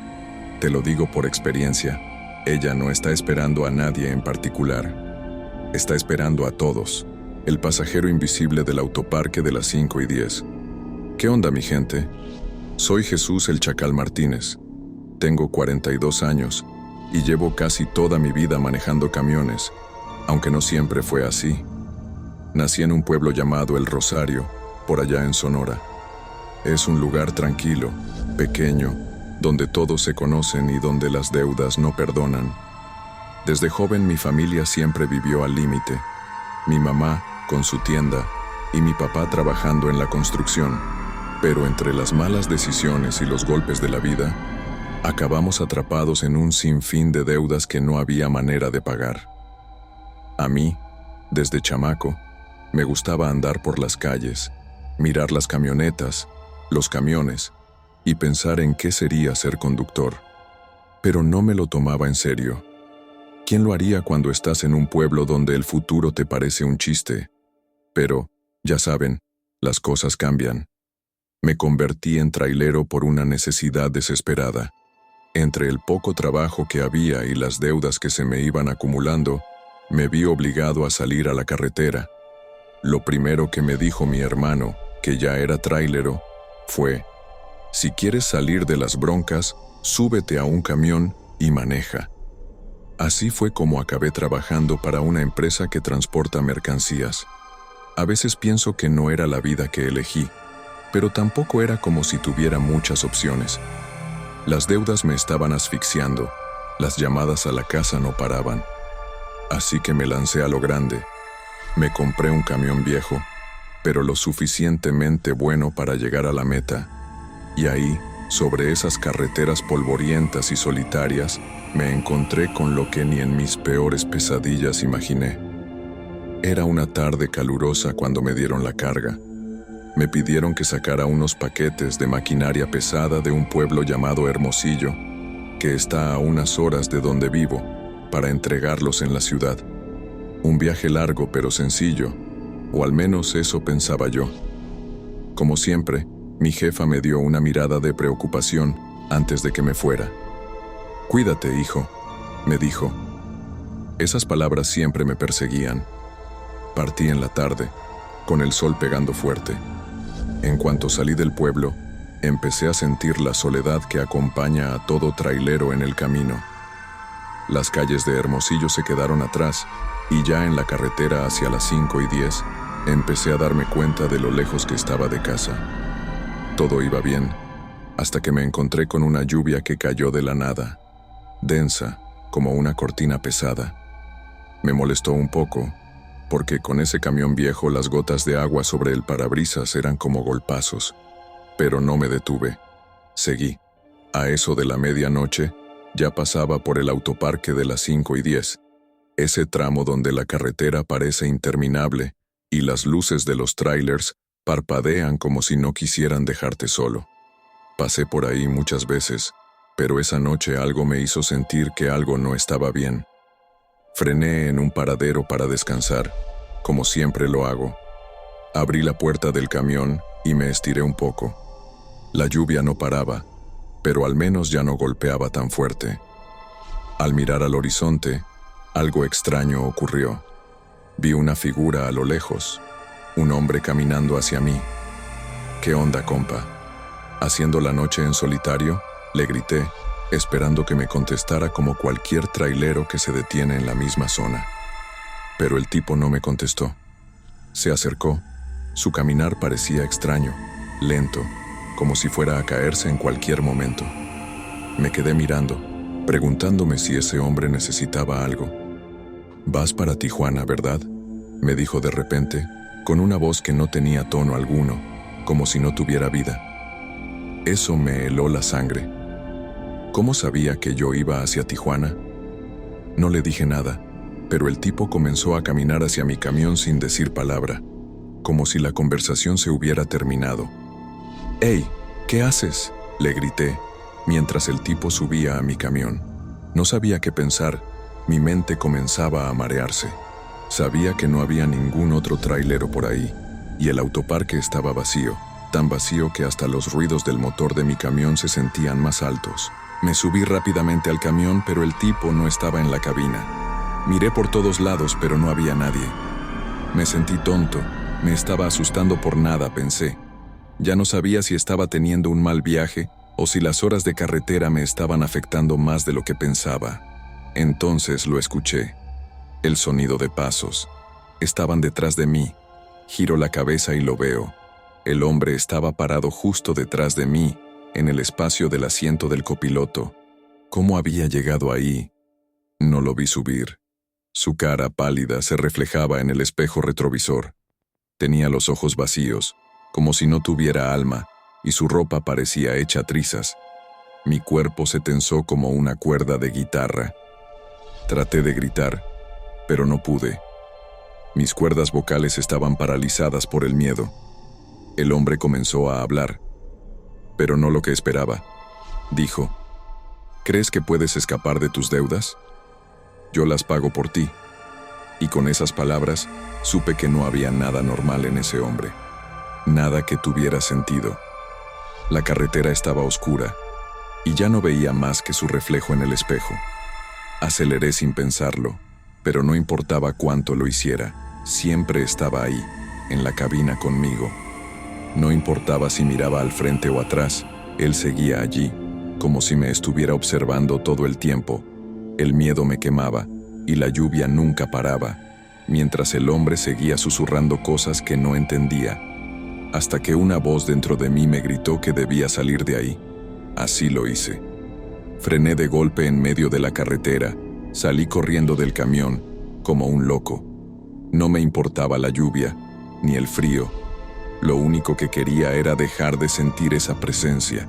te lo digo por experiencia, ella no está esperando a nadie en particular. Está esperando a todos. El pasajero invisible del autoparque de las 5:10. ¿Qué onda, mi gente? Soy Jesús el Chacal Martínez. Tengo 42 años y llevo casi toda mi vida manejando camiones, aunque no siempre fue así. Nací en un pueblo llamado El Rosario, por allá en Sonora. Es un lugar tranquilo, pequeño, donde todos se conocen y donde las deudas no perdonan. Desde joven mi familia siempre vivió al límite. Mi mamá con su tienda y mi papá trabajando en la construcción. Pero entre las malas decisiones y los golpes de la vida, acabamos atrapados en un sinfín de deudas que no había manera de pagar. A mí, desde chamaco, me gustaba andar por las calles, mirar las camionetas, los camiones, y pensar en qué sería ser conductor. Pero no me lo tomaba en serio. ¿Quién lo haría cuando estás en un pueblo donde el futuro te parece un chiste? Pero, ya saben, las cosas cambian. Me convertí en trailero por una necesidad desesperada. Entre el poco trabajo que había y las deudas que se me iban acumulando, me vi obligado a salir a la carretera. Lo primero que me dijo mi hermano, que ya era trailero, fue: si quieres salir de las broncas, súbete a un camión y maneja. Así fue como acabé trabajando para una empresa que transporta mercancías. A veces pienso que no era la vida que elegí, pero tampoco era como si tuviera muchas opciones. Las deudas me estaban asfixiando, las llamadas a la casa no paraban. Así que me lancé a lo grande. Me compré un camión viejo, pero lo suficientemente bueno para llegar a la meta. Y ahí, sobre esas carreteras polvorientas y solitarias, me encontré con lo que ni en mis peores pesadillas imaginé. Era una tarde calurosa cuando me dieron la carga. Me pidieron que sacara unos paquetes de maquinaria pesada de un pueblo llamado Hermosillo, que está a unas horas de donde vivo, para entregarlos en la ciudad. Un viaje largo pero sencillo, o al menos eso pensaba yo. Como siempre, mi jefa me dio una mirada de preocupación antes de que me fuera. «Cuídate, hijo», me dijo. Esas palabras siempre me perseguían. Partí en la tarde, con el sol pegando fuerte. En cuanto salí del pueblo, empecé a sentir la soledad que acompaña a todo trailero en el camino. Las calles de Hermosillo se quedaron atrás, y ya en la carretera hacia las 5:10, empecé a darme cuenta de lo lejos que estaba de casa. Todo iba bien, hasta que me encontré con una lluvia que cayó de la nada, densa, como una cortina pesada. Me molestó un poco, porque con ese camión viejo las gotas de agua sobre el parabrisas eran como golpazos. Pero no me detuve. Seguí. A eso de la medianoche, ya pasaba por el autoparque de las 5:10, ese tramo donde la carretera parece interminable y las luces de los trailers parpadean como si no quisieran dejarte solo. Pasé por ahí muchas veces, pero esa noche algo me hizo sentir que algo no estaba bien. Frené en un paradero para descansar, como siempre lo hago. Abrí la puerta del camión y me estiré un poco. La lluvia no paraba, pero al menos ya no golpeaba tan fuerte. Al mirar al horizonte, algo extraño ocurrió. Vi una figura a lo lejos, un hombre caminando hacia mí. «¿Qué onda, compa? ¿Haciendo la noche en solitario?», le grité, esperando que me contestara como cualquier trailero que se detiene en la misma zona. Pero el tipo no me contestó. Se acercó. Su caminar parecía extraño, lento, como si fuera a caerse en cualquier momento. Me quedé mirando, preguntándome si ese hombre necesitaba algo. «Vas para Tijuana, ¿verdad?», me dijo de repente, con una voz que no tenía tono alguno, como si no tuviera vida. Eso me heló la sangre. ¿Cómo sabía que yo iba hacia Tijuana? No le dije nada, pero el tipo comenzó a caminar hacia mi camión sin decir palabra, como si la conversación se hubiera terminado. «¡Hey! ¿Qué haces?», le grité, mientras el tipo subía a mi camión. No sabía qué pensar, mi mente comenzaba a marearse. Sabía que no había ningún otro trailero por ahí, y el autoparque estaba vacío, tan vacío que hasta los ruidos del motor de mi camión se sentían más altos. Me subí rápidamente al camión, pero el tipo no estaba en la cabina. Miré por todos lados, pero no había nadie. Me sentí tonto, me estaba asustando por nada, pensé. Ya no sabía si estaba teniendo un mal viaje o si las horas de carretera me estaban afectando más de lo que pensaba. Entonces lo escuché. El sonido de pasos. Estaban detrás de mí. Giro la cabeza y lo veo. El hombre estaba parado justo detrás de mí, en el espacio del asiento del copiloto. ¿Cómo había llegado ahí? No lo vi subir. Su cara pálida se reflejaba en el espejo retrovisor. Tenía los ojos vacíos, como si no tuviera alma, y su ropa parecía hecha trizas. Mi cuerpo se tensó como una cuerda de guitarra. Traté de gritar, pero no pude. Mis cuerdas vocales estaban paralizadas por el miedo. El hombre comenzó a hablar, pero no lo que esperaba. Dijo: «¿Crees que puedes escapar de tus deudas? Yo las pago por ti». Y con esas palabras, supe que no había nada normal en ese hombre. Nada que tuviera sentido. La carretera estaba oscura y ya no veía más que su reflejo en el espejo. Aceleré sin pensarlo, pero no importaba cuánto lo hiciera, siempre estaba ahí, en la cabina conmigo. No importaba si miraba al frente o atrás, él seguía allí, como si me estuviera observando todo el tiempo. El miedo me quemaba y la lluvia nunca paraba, mientras el hombre seguía susurrando cosas que no entendía, hasta que una voz dentro de mí me gritó que debía salir de ahí. Así lo hice. Frené de golpe en medio de la carretera, salí corriendo del camión, como un loco. No me importaba la lluvia, ni el frío. Lo único que quería era dejar de sentir esa presencia,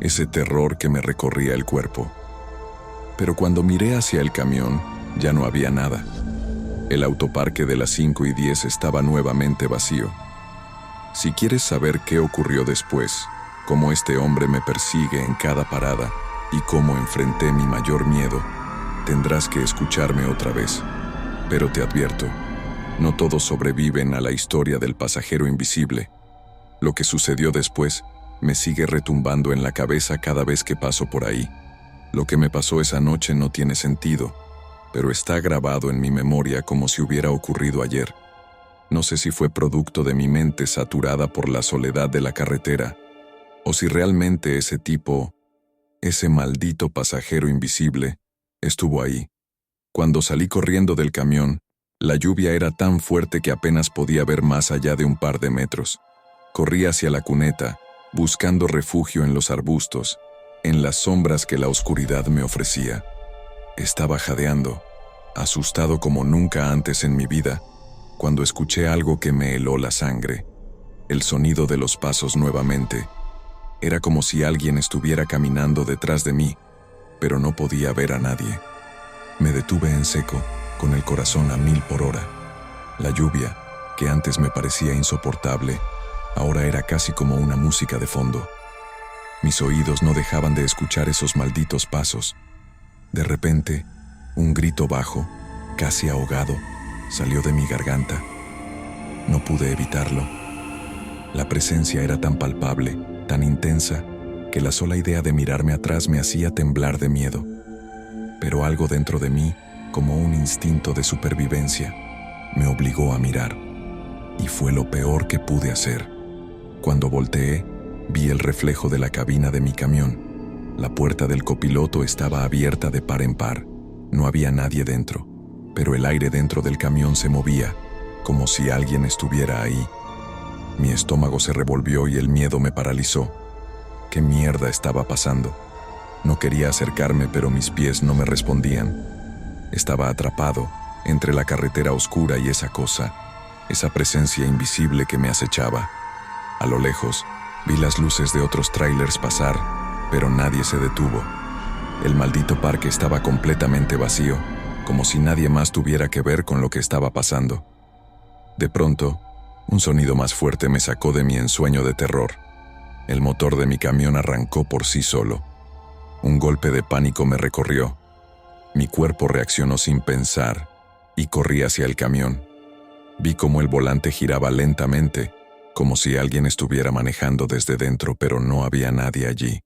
ese terror que me recorría el cuerpo. Pero cuando miré hacia el camión, ya no había nada. El autoparque de las 5:10 estaba nuevamente vacío. Si quieres saber qué ocurrió después, cómo este hombre me persigue en cada parada y cómo enfrenté mi mayor miedo, tendrás que escucharme otra vez. Pero te advierto, no todos sobreviven a la historia del pasajero invisible. Lo que sucedió después me sigue retumbando en la cabeza cada vez que paso por ahí. Lo que me pasó esa noche no tiene sentido, pero está grabado en mi memoria como si hubiera ocurrido ayer. No sé si fue producto de mi mente saturada por la soledad de la carretera, o si realmente ese tipo, ese maldito pasajero invisible, estuvo ahí. Cuando salí corriendo del camión, la lluvia era tan fuerte que apenas podía ver más allá de un par de metros. Corrí hacia la cuneta, buscando refugio en los arbustos, en las sombras que la oscuridad me ofrecía. Estaba jadeando, asustado como nunca antes en mi vida, cuando escuché algo que me heló la sangre. El sonido de los pasos nuevamente. Era como si alguien estuviera caminando detrás de mí, pero no podía ver a nadie. Me detuve en seco, con el corazón a 1000 por hora. La lluvia, que antes me parecía insoportable, ahora era casi como una música de fondo. Mis oídos no dejaban de escuchar esos malditos pasos. De repente, un grito bajo, casi ahogado, salió de mi garganta. No pude evitarlo. La presencia era tan palpable, tan intensa, que la sola idea de mirarme atrás me hacía temblar de miedo. Pero algo dentro de mí, como un instinto de supervivencia, me obligó a mirar. Y fue lo peor que pude hacer. Cuando volteé, vi el reflejo de la cabina de mi camión. La puerta del copiloto estaba abierta de par en par. No había nadie dentro, pero el aire dentro del camión se movía, como si alguien estuviera ahí. Mi estómago se revolvió y el miedo me paralizó. ¿Qué mierda estaba pasando? No quería acercarme, pero mis pies no me respondían. Estaba atrapado entre la carretera oscura y esa cosa, esa presencia invisible que me acechaba. A lo lejos, vi las luces de otros tráilers pasar, pero nadie se detuvo. El maldito parque estaba completamente vacío, como si nadie más tuviera que ver con lo que estaba pasando. De pronto, un sonido más fuerte me sacó de mi ensueño de terror. El motor de mi camión arrancó por sí solo. Un golpe de pánico me recorrió. Mi cuerpo reaccionó sin pensar y corrí hacia el camión. Vi cómo el volante giraba lentamente, como si alguien estuviera manejando desde dentro, pero no había nadie allí.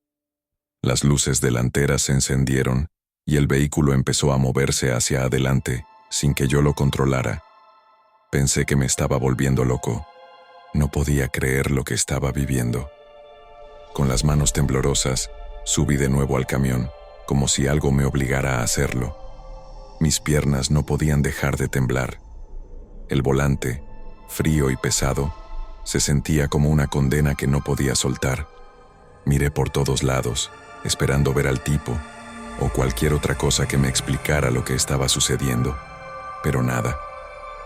Las luces delanteras se encendieron y el vehículo empezó a moverse hacia adelante, sin que yo lo controlara. Pensé que me estaba volviendo loco. No podía creer lo que estaba viviendo. Con las manos temblorosas, subí de nuevo al camión, como si algo me obligara a hacerlo. Mis piernas no podían dejar de temblar. El volante, frío y pesado, se sentía como una condena que no podía soltar. Miré por todos lados, esperando ver al tipo, o cualquier otra cosa que me explicara lo que estaba sucediendo, pero nada.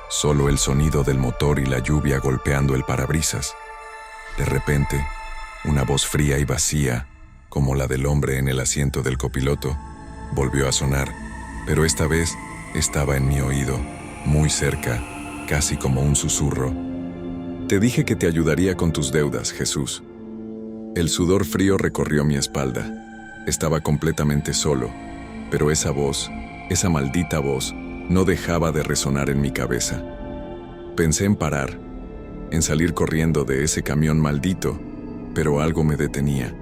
Solo el sonido del motor y la lluvia golpeando el parabrisas. De repente, una voz fría y vacía, como la del hombre en el asiento del copiloto, volvió a sonar, pero esta vez estaba en mi oído, muy cerca, casi como un susurro. Te dije que te ayudaría con tus deudas, Jesús. El sudor frío recorrió mi espalda. Estaba completamente solo, pero esa voz, esa maldita voz, no dejaba de resonar en mi cabeza. Pensé en parar, en salir corriendo de ese camión maldito, pero algo me detenía.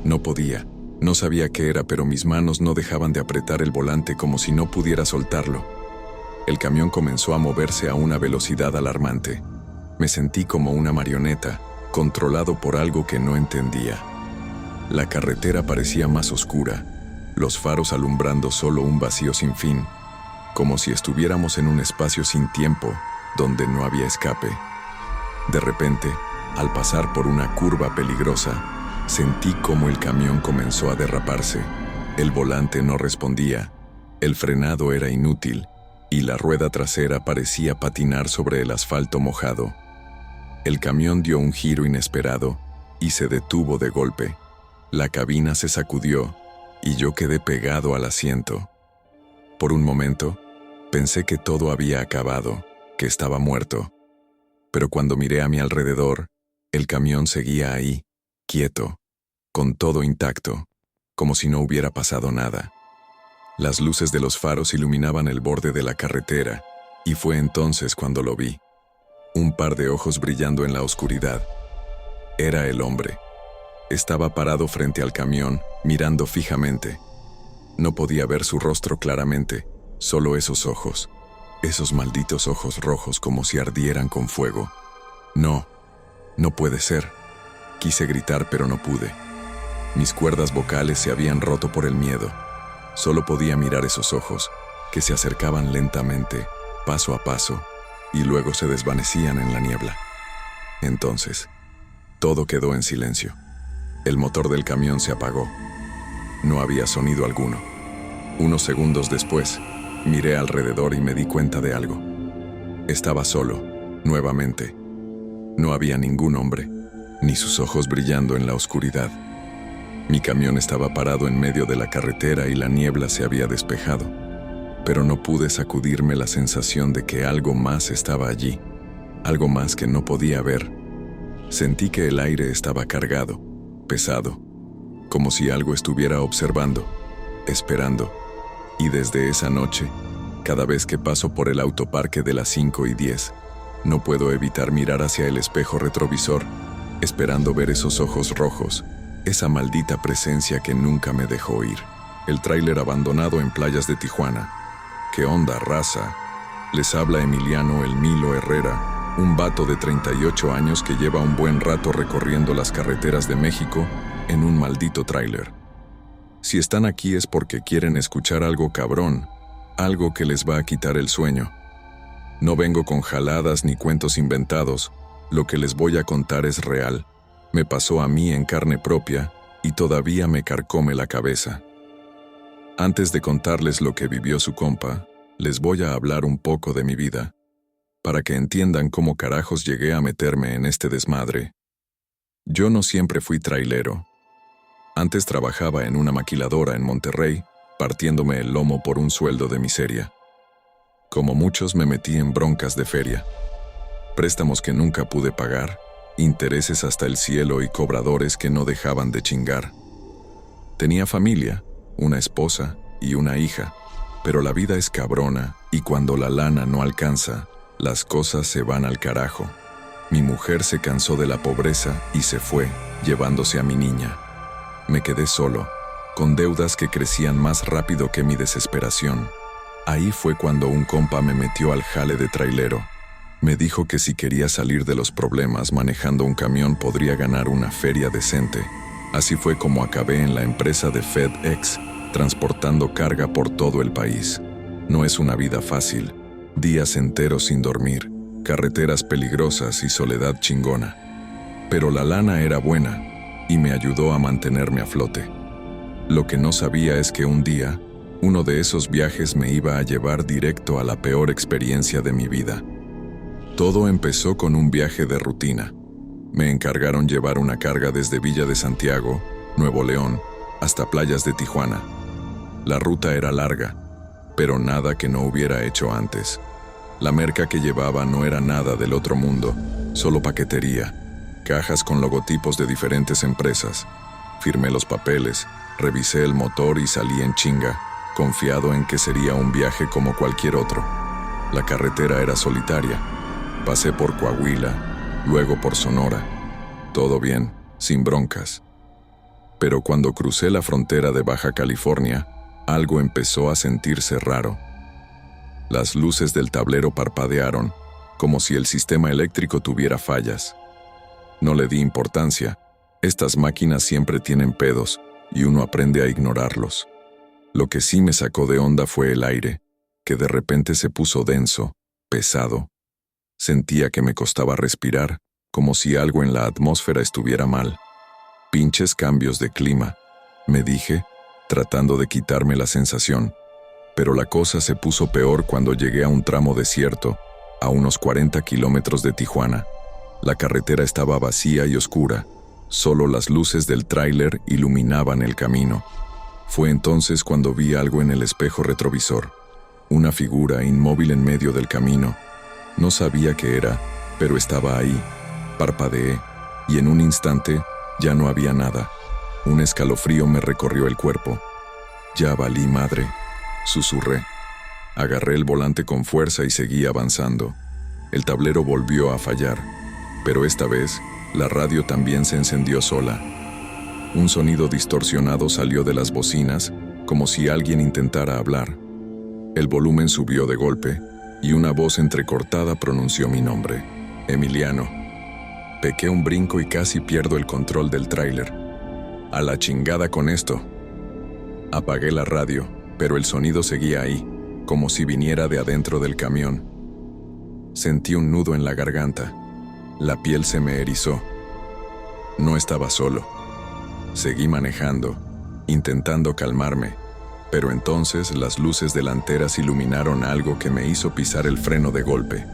No podía, no sabía qué era, pero mis manos no dejaban de apretar el volante como si no pudiera soltarlo. El camión comenzó a moverse a una velocidad alarmante. Me sentí como una marioneta, controlado por algo que no entendía. La carretera parecía más oscura, los faros alumbrando solo un vacío sin fin, como si estuviéramos en un espacio sin tiempo, donde no había escape. De repente, al pasar por una curva peligrosa, sentí como el camión comenzó a derraparse. El volante no respondía, el frenado era inútil, y la rueda trasera parecía patinar sobre el asfalto mojado. El camión dio un giro inesperado y se detuvo de golpe. La cabina se sacudió y yo quedé pegado al asiento. Por un momento, pensé que todo había acabado, que estaba muerto. Pero cuando miré a mi alrededor, el camión seguía ahí, quieto, con todo intacto, como si no hubiera pasado nada. Las luces de los faros iluminaban el borde de la carretera, y fue entonces cuando lo vi. Un par de ojos brillando en la oscuridad. Era el hombre. Estaba parado frente al camión, mirando fijamente. No podía ver su rostro claramente, solo esos ojos. Esos malditos ojos rojos como si ardieran con fuego. No, no puede ser. Quise gritar, pero no pude. Mis cuerdas vocales se habían roto por el miedo. Solo podía mirar esos ojos, que se acercaban lentamente, paso a paso, y luego se desvanecían en la niebla. Entonces, todo quedó en silencio. El motor del camión se apagó. No había sonido alguno. Unos segundos después, miré alrededor y me di cuenta de algo. Estaba solo, nuevamente. No había ningún hombre, ni sus ojos brillando en la oscuridad. Mi camión estaba parado en medio de la carretera y la niebla se había despejado, pero no pude sacudirme la sensación de que algo más estaba allí, algo más que no podía ver. Sentí que el aire estaba cargado, pesado, como si algo estuviera observando, esperando, y desde esa noche, cada vez que paso por el autoparque de las 5:10, no puedo evitar mirar hacia el espejo retrovisor, esperando ver esos ojos rojos, esa maldita presencia que nunca me dejó ir. El tráiler abandonado en playas de Tijuana. ¿Qué onda, raza? Les habla Emiliano El Milo Herrera, un vato de 38 años que lleva un buen rato recorriendo las carreteras de México en un maldito tráiler. Si están aquí es porque quieren escuchar algo cabrón, algo que les va a quitar el sueño. No vengo con jaladas ni cuentos inventados, lo que les voy a contar es real. Me pasó a mí en carne propia y todavía me carcome la cabeza. Antes de contarles lo que vivió su compa, les voy a hablar un poco de mi vida, para que entiendan cómo carajos llegué a meterme en este desmadre. Yo no siempre fui trailero. Antes trabajaba en una maquiladora en Monterrey, partiéndome el lomo por un sueldo de miseria. Como muchos me metí en broncas de feria. Préstamos que nunca pude pagar, intereses hasta el cielo y cobradores que no dejaban de chingar. Tenía familia, una esposa y una hija, pero la vida es cabrona y cuando la lana no alcanza, las cosas se van al carajo. Mi mujer se cansó de la pobreza y se fue, llevándose a mi niña. Me quedé solo, con deudas que crecían más rápido que mi desesperación. Ahí fue cuando un compa me metió al jale de trailero. Me dijo que si quería salir de los problemas manejando un camión podría ganar una feria decente. Así fue como acabé en la empresa de FedEx, transportando carga por todo el país. No es una vida fácil, días enteros sin dormir, carreteras peligrosas y soledad chingona. Pero la lana era buena y me ayudó a mantenerme a flote. Lo que no sabía es que un día, uno de esos viajes me iba a llevar directo a la peor experiencia de mi vida. Todo empezó con un viaje de rutina. Me encargaron llevar una carga desde Villa de Santiago, Nuevo León, hasta playas de Tijuana. La ruta era larga, pero nada que no hubiera hecho antes. La merca que llevaba no era nada del otro mundo, solo paquetería, cajas con logotipos de diferentes empresas. Firmé los papeles, revisé el motor y salí en chinga, confiado en que sería un viaje como cualquier otro. La carretera era solitaria. Pasé por Coahuila, luego por Sonora. Todo bien, sin broncas. Pero cuando crucé la frontera de Baja California, algo empezó a sentirse raro. Las luces del tablero parpadearon, como si el sistema eléctrico tuviera fallas. No le di importancia. Estas máquinas siempre tienen pedos, y uno aprende a ignorarlos. Lo que sí me sacó de onda fue el aire, que de repente se puso denso, pesado. Sentía que me costaba respirar, como si algo en la atmósfera estuviera mal. Pinches cambios de clima, me dije, tratando de quitarme la sensación. Pero la cosa se puso peor cuando llegué a un tramo desierto, a unos 40 kilómetros de Tijuana. La carretera estaba vacía y oscura, solo las luces del tráiler iluminaban el camino. Fue entonces cuando vi algo en el espejo retrovisor, una figura inmóvil en medio del camino. No sabía qué era, pero estaba ahí. Parpadeé, y en un instante ya no había nada. Un escalofrío me recorrió el cuerpo. Ya valí madre, susurré. Agarré el volante con fuerza y seguí avanzando. El tablero volvió a fallar, pero esta vez la radio también se encendió sola. Un sonido distorsionado salió de las bocinas, como si alguien intentara hablar. El volumen subió de golpe, y una voz entrecortada pronunció mi nombre. Emiliano. Pequé un brinco y casi pierdo el control del tráiler. A la chingada con esto. Apagué la radio, pero el sonido seguía ahí, como si viniera de adentro del camión. Sentí un nudo en la garganta. La piel se me erizó. No estaba solo. Seguí manejando, intentando calmarme, pero entonces las luces delanteras iluminaron algo que me hizo pisar el freno de golpe.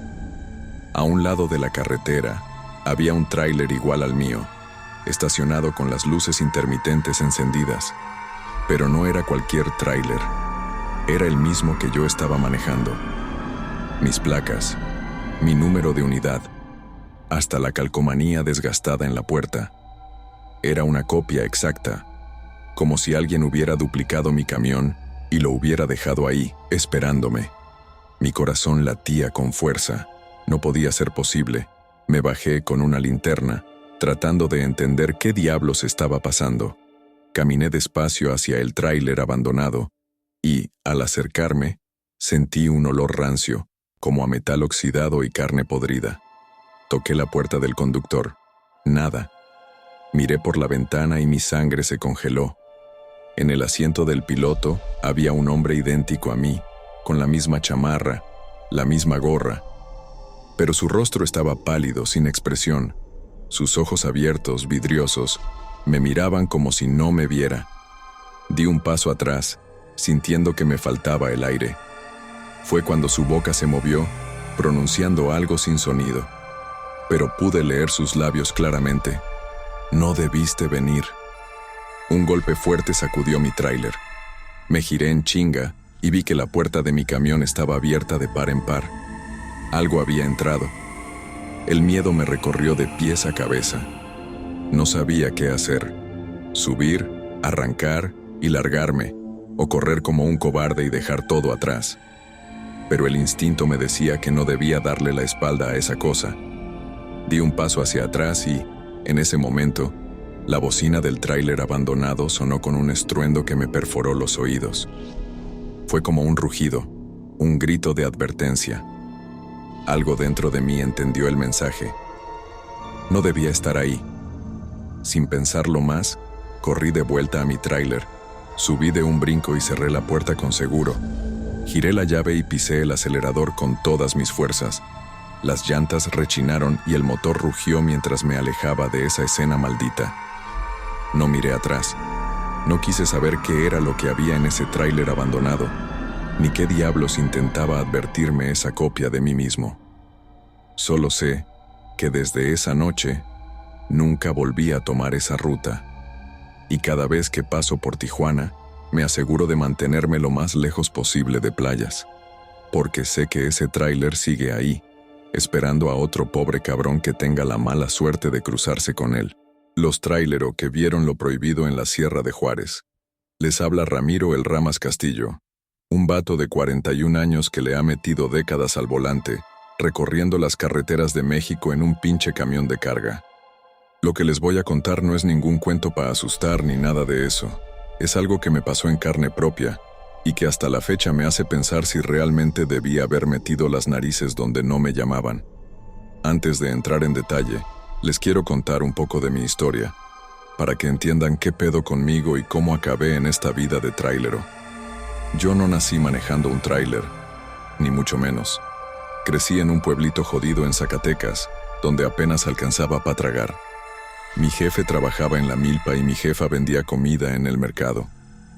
A un lado de la carretera había un tráiler igual al mío, estacionado con las luces intermitentes encendidas. Pero no era cualquier tráiler. Era el mismo que yo estaba manejando. Mis placas, mi número de unidad, hasta la calcomanía desgastada en la puerta. Era una copia exacta, como si alguien hubiera duplicado mi camión y lo hubiera dejado ahí, esperándome. Mi corazón latía con fuerza. No podía ser posible. Me bajé con una linterna, tratando de entender qué diablos estaba pasando. Caminé despacio hacia el tráiler abandonado y, al acercarme, sentí un olor rancio, como a metal oxidado y carne podrida. Toqué la puerta del conductor. Nada. Miré por la ventana y mi sangre se congeló. En el asiento del piloto había un hombre idéntico a mí, con la misma chamarra, la misma gorra. Pero su rostro estaba pálido, sin expresión. Sus ojos abiertos, vidriosos, me miraban como si no me viera. Di un paso atrás, sintiendo que me faltaba el aire. Fue cuando su boca se movió, pronunciando algo sin sonido. Pero pude leer sus labios claramente. No debiste venir. Un golpe fuerte sacudió mi tráiler. Me giré en chinga y vi que la puerta de mi camión estaba abierta de par en par. Algo había entrado. El miedo me recorrió de pies a cabeza. No sabía qué hacer. Subir, arrancar y largarme, o correr como un cobarde y dejar todo atrás. Pero el instinto me decía que no debía darle la espalda a esa cosa. Di un paso hacia atrás y, en ese momento, la bocina del tráiler abandonado sonó con un estruendo que me perforó los oídos. Fue como un rugido, un grito de advertencia. Algo dentro de mí entendió el mensaje. No debía estar ahí. Sin pensarlo más, corrí de vuelta a mi tráiler, subí de un brinco y cerré la puerta con seguro. Giré la llave y pisé el acelerador con todas mis fuerzas. Las llantas rechinaron y el motor rugió mientras me alejaba de esa escena maldita. No miré atrás. No quise saber qué era lo que había en ese tráiler abandonado, ni qué diablos intentaba advertirme esa copia de mí mismo. Solo sé que desde esa noche nunca volví a tomar esa ruta, y cada vez que paso por Tijuana, me aseguro de mantenerme lo más lejos posible de playas, porque sé que ese tráiler sigue ahí, esperando a otro pobre cabrón que tenga la mala suerte de cruzarse con él. Los tráileros que vieron lo prohibido en la Sierra de Juárez. Les habla Ramiro El Ramas Castillo, un vato de 41 años que le ha metido décadas al volante, recorriendo las carreteras de México en un pinche camión de carga. Lo que les voy a contar no es ningún cuento para asustar ni nada de eso. Es algo que me pasó en carne propia y que hasta la fecha me hace pensar si realmente debía haber metido las narices donde no me llamaban. Antes de entrar en detalle, les quiero contar un poco de mi historia, para que entiendan qué pedo conmigo y cómo acabé en esta vida de trailero. Yo no nací manejando un tráiler, ni mucho menos. Crecí en un pueblito jodido en Zacatecas, donde apenas alcanzaba para tragar. Mi jefe trabajaba en la milpa y mi jefa vendía comida en el mercado,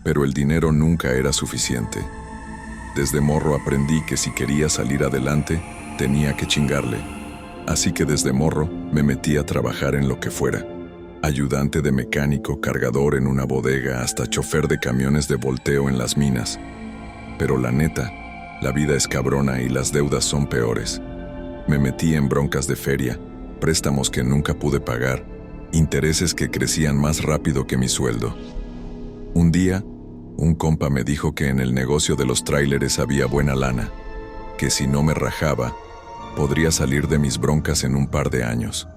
pero el dinero nunca era suficiente. Desde morro aprendí que si quería salir adelante, tenía que chingarle. Así que desde morro me metí a trabajar en lo que fuera. Ayudante de mecánico, cargador en una bodega, hasta chofer de camiones de volteo en las minas. Pero la neta, la vida es cabrona y las deudas son peores. Me metí en broncas de feria, préstamos que nunca pude pagar, intereses que crecían más rápido que mi sueldo. Un día, un compa me dijo que en el negocio de los tráileres había buena lana, que si no me rajaba, podría salir de mis broncas en un par de años.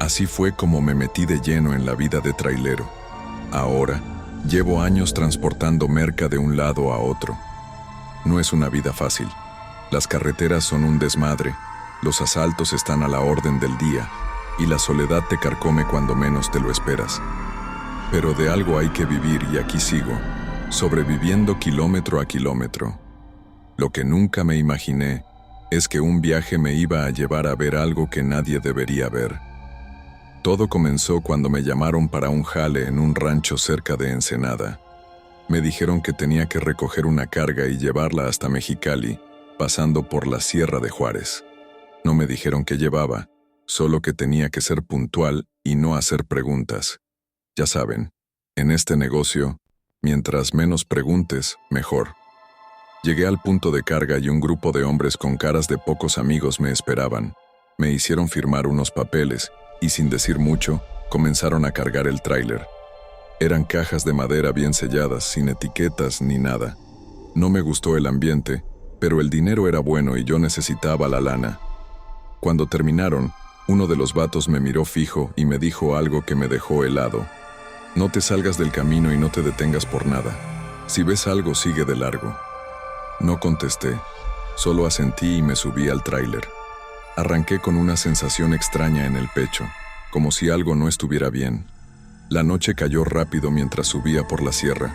Así fue como me metí de lleno en la vida de trailero. Ahora, llevo años transportando merca de un lado a otro. No es una vida fácil. Las carreteras son un desmadre, los asaltos están a la orden del día, y la soledad te carcome cuando menos te lo esperas. Pero de algo hay que vivir y aquí sigo, sobreviviendo kilómetro a kilómetro. Lo que nunca me imaginé es que un viaje me iba a llevar a ver algo que nadie debería ver. Todo comenzó cuando me llamaron para un jale en un rancho cerca de Ensenada. Me dijeron que tenía que recoger una carga y llevarla hasta Mexicali, pasando por la Sierra de Juárez. No me dijeron qué llevaba, solo que tenía que ser puntual y no hacer preguntas. Ya saben, en este negocio, mientras menos preguntes, mejor. Llegué al punto de carga y un grupo de hombres con caras de pocos amigos me esperaban. Me hicieron firmar unos papeles y sin decir mucho, comenzaron a cargar el tráiler. Eran cajas de madera bien selladas, sin etiquetas ni nada. No me gustó el ambiente, pero el dinero era bueno y yo necesitaba la lana. Cuando terminaron, uno de los vatos me miró fijo y me dijo algo que me dejó helado. No te salgas del camino y no te detengas por nada. Si ves algo, sigue de largo. No contesté, solo asentí y me subí al tráiler. Arranqué con una sensación extraña en el pecho, como si algo no estuviera bien. La noche cayó rápido mientras subía por la sierra.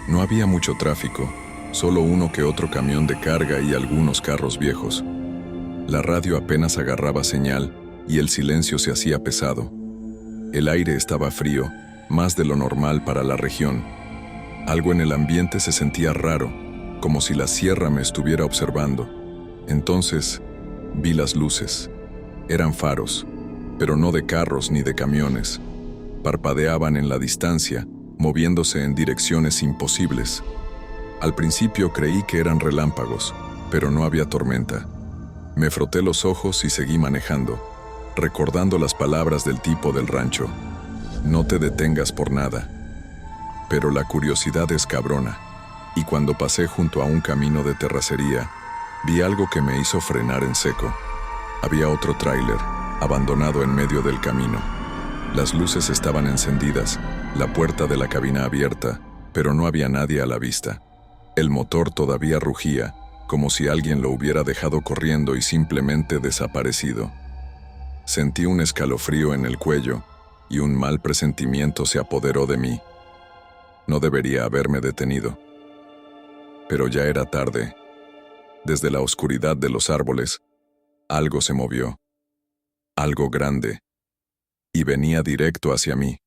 No había mucho tráfico, solo uno que otro camión de carga y algunos carros viejos. La radio apenas agarraba señal y el silencio se hacía pesado. El aire estaba frío, más de lo normal para la región. Algo en el ambiente se sentía raro, como si la sierra me estuviera observando. Entonces, vi las luces. Eran faros, pero no de carros ni de camiones. Parpadeaban en la distancia, moviéndose en direcciones imposibles. Al principio creí que eran relámpagos, pero no había tormenta. Me froté los ojos y seguí manejando, recordando las palabras del tipo del rancho. No te detengas por nada. Pero la curiosidad es cabrona, y cuando pasé junto a un camino de terracería, vi algo que me hizo frenar en seco. Había otro tráiler, abandonado en medio del camino. Las luces estaban encendidas, la puerta de la cabina abierta, pero no había nadie a la vista. El motor todavía rugía, como si alguien lo hubiera dejado corriendo y simplemente desaparecido. Sentí un escalofrío en el cuello y un mal presentimiento se apoderó de mí. No debería haberme detenido. Pero ya era tarde. Desde la oscuridad de los árboles, algo se movió. Algo grande. Y venía directo hacia mí.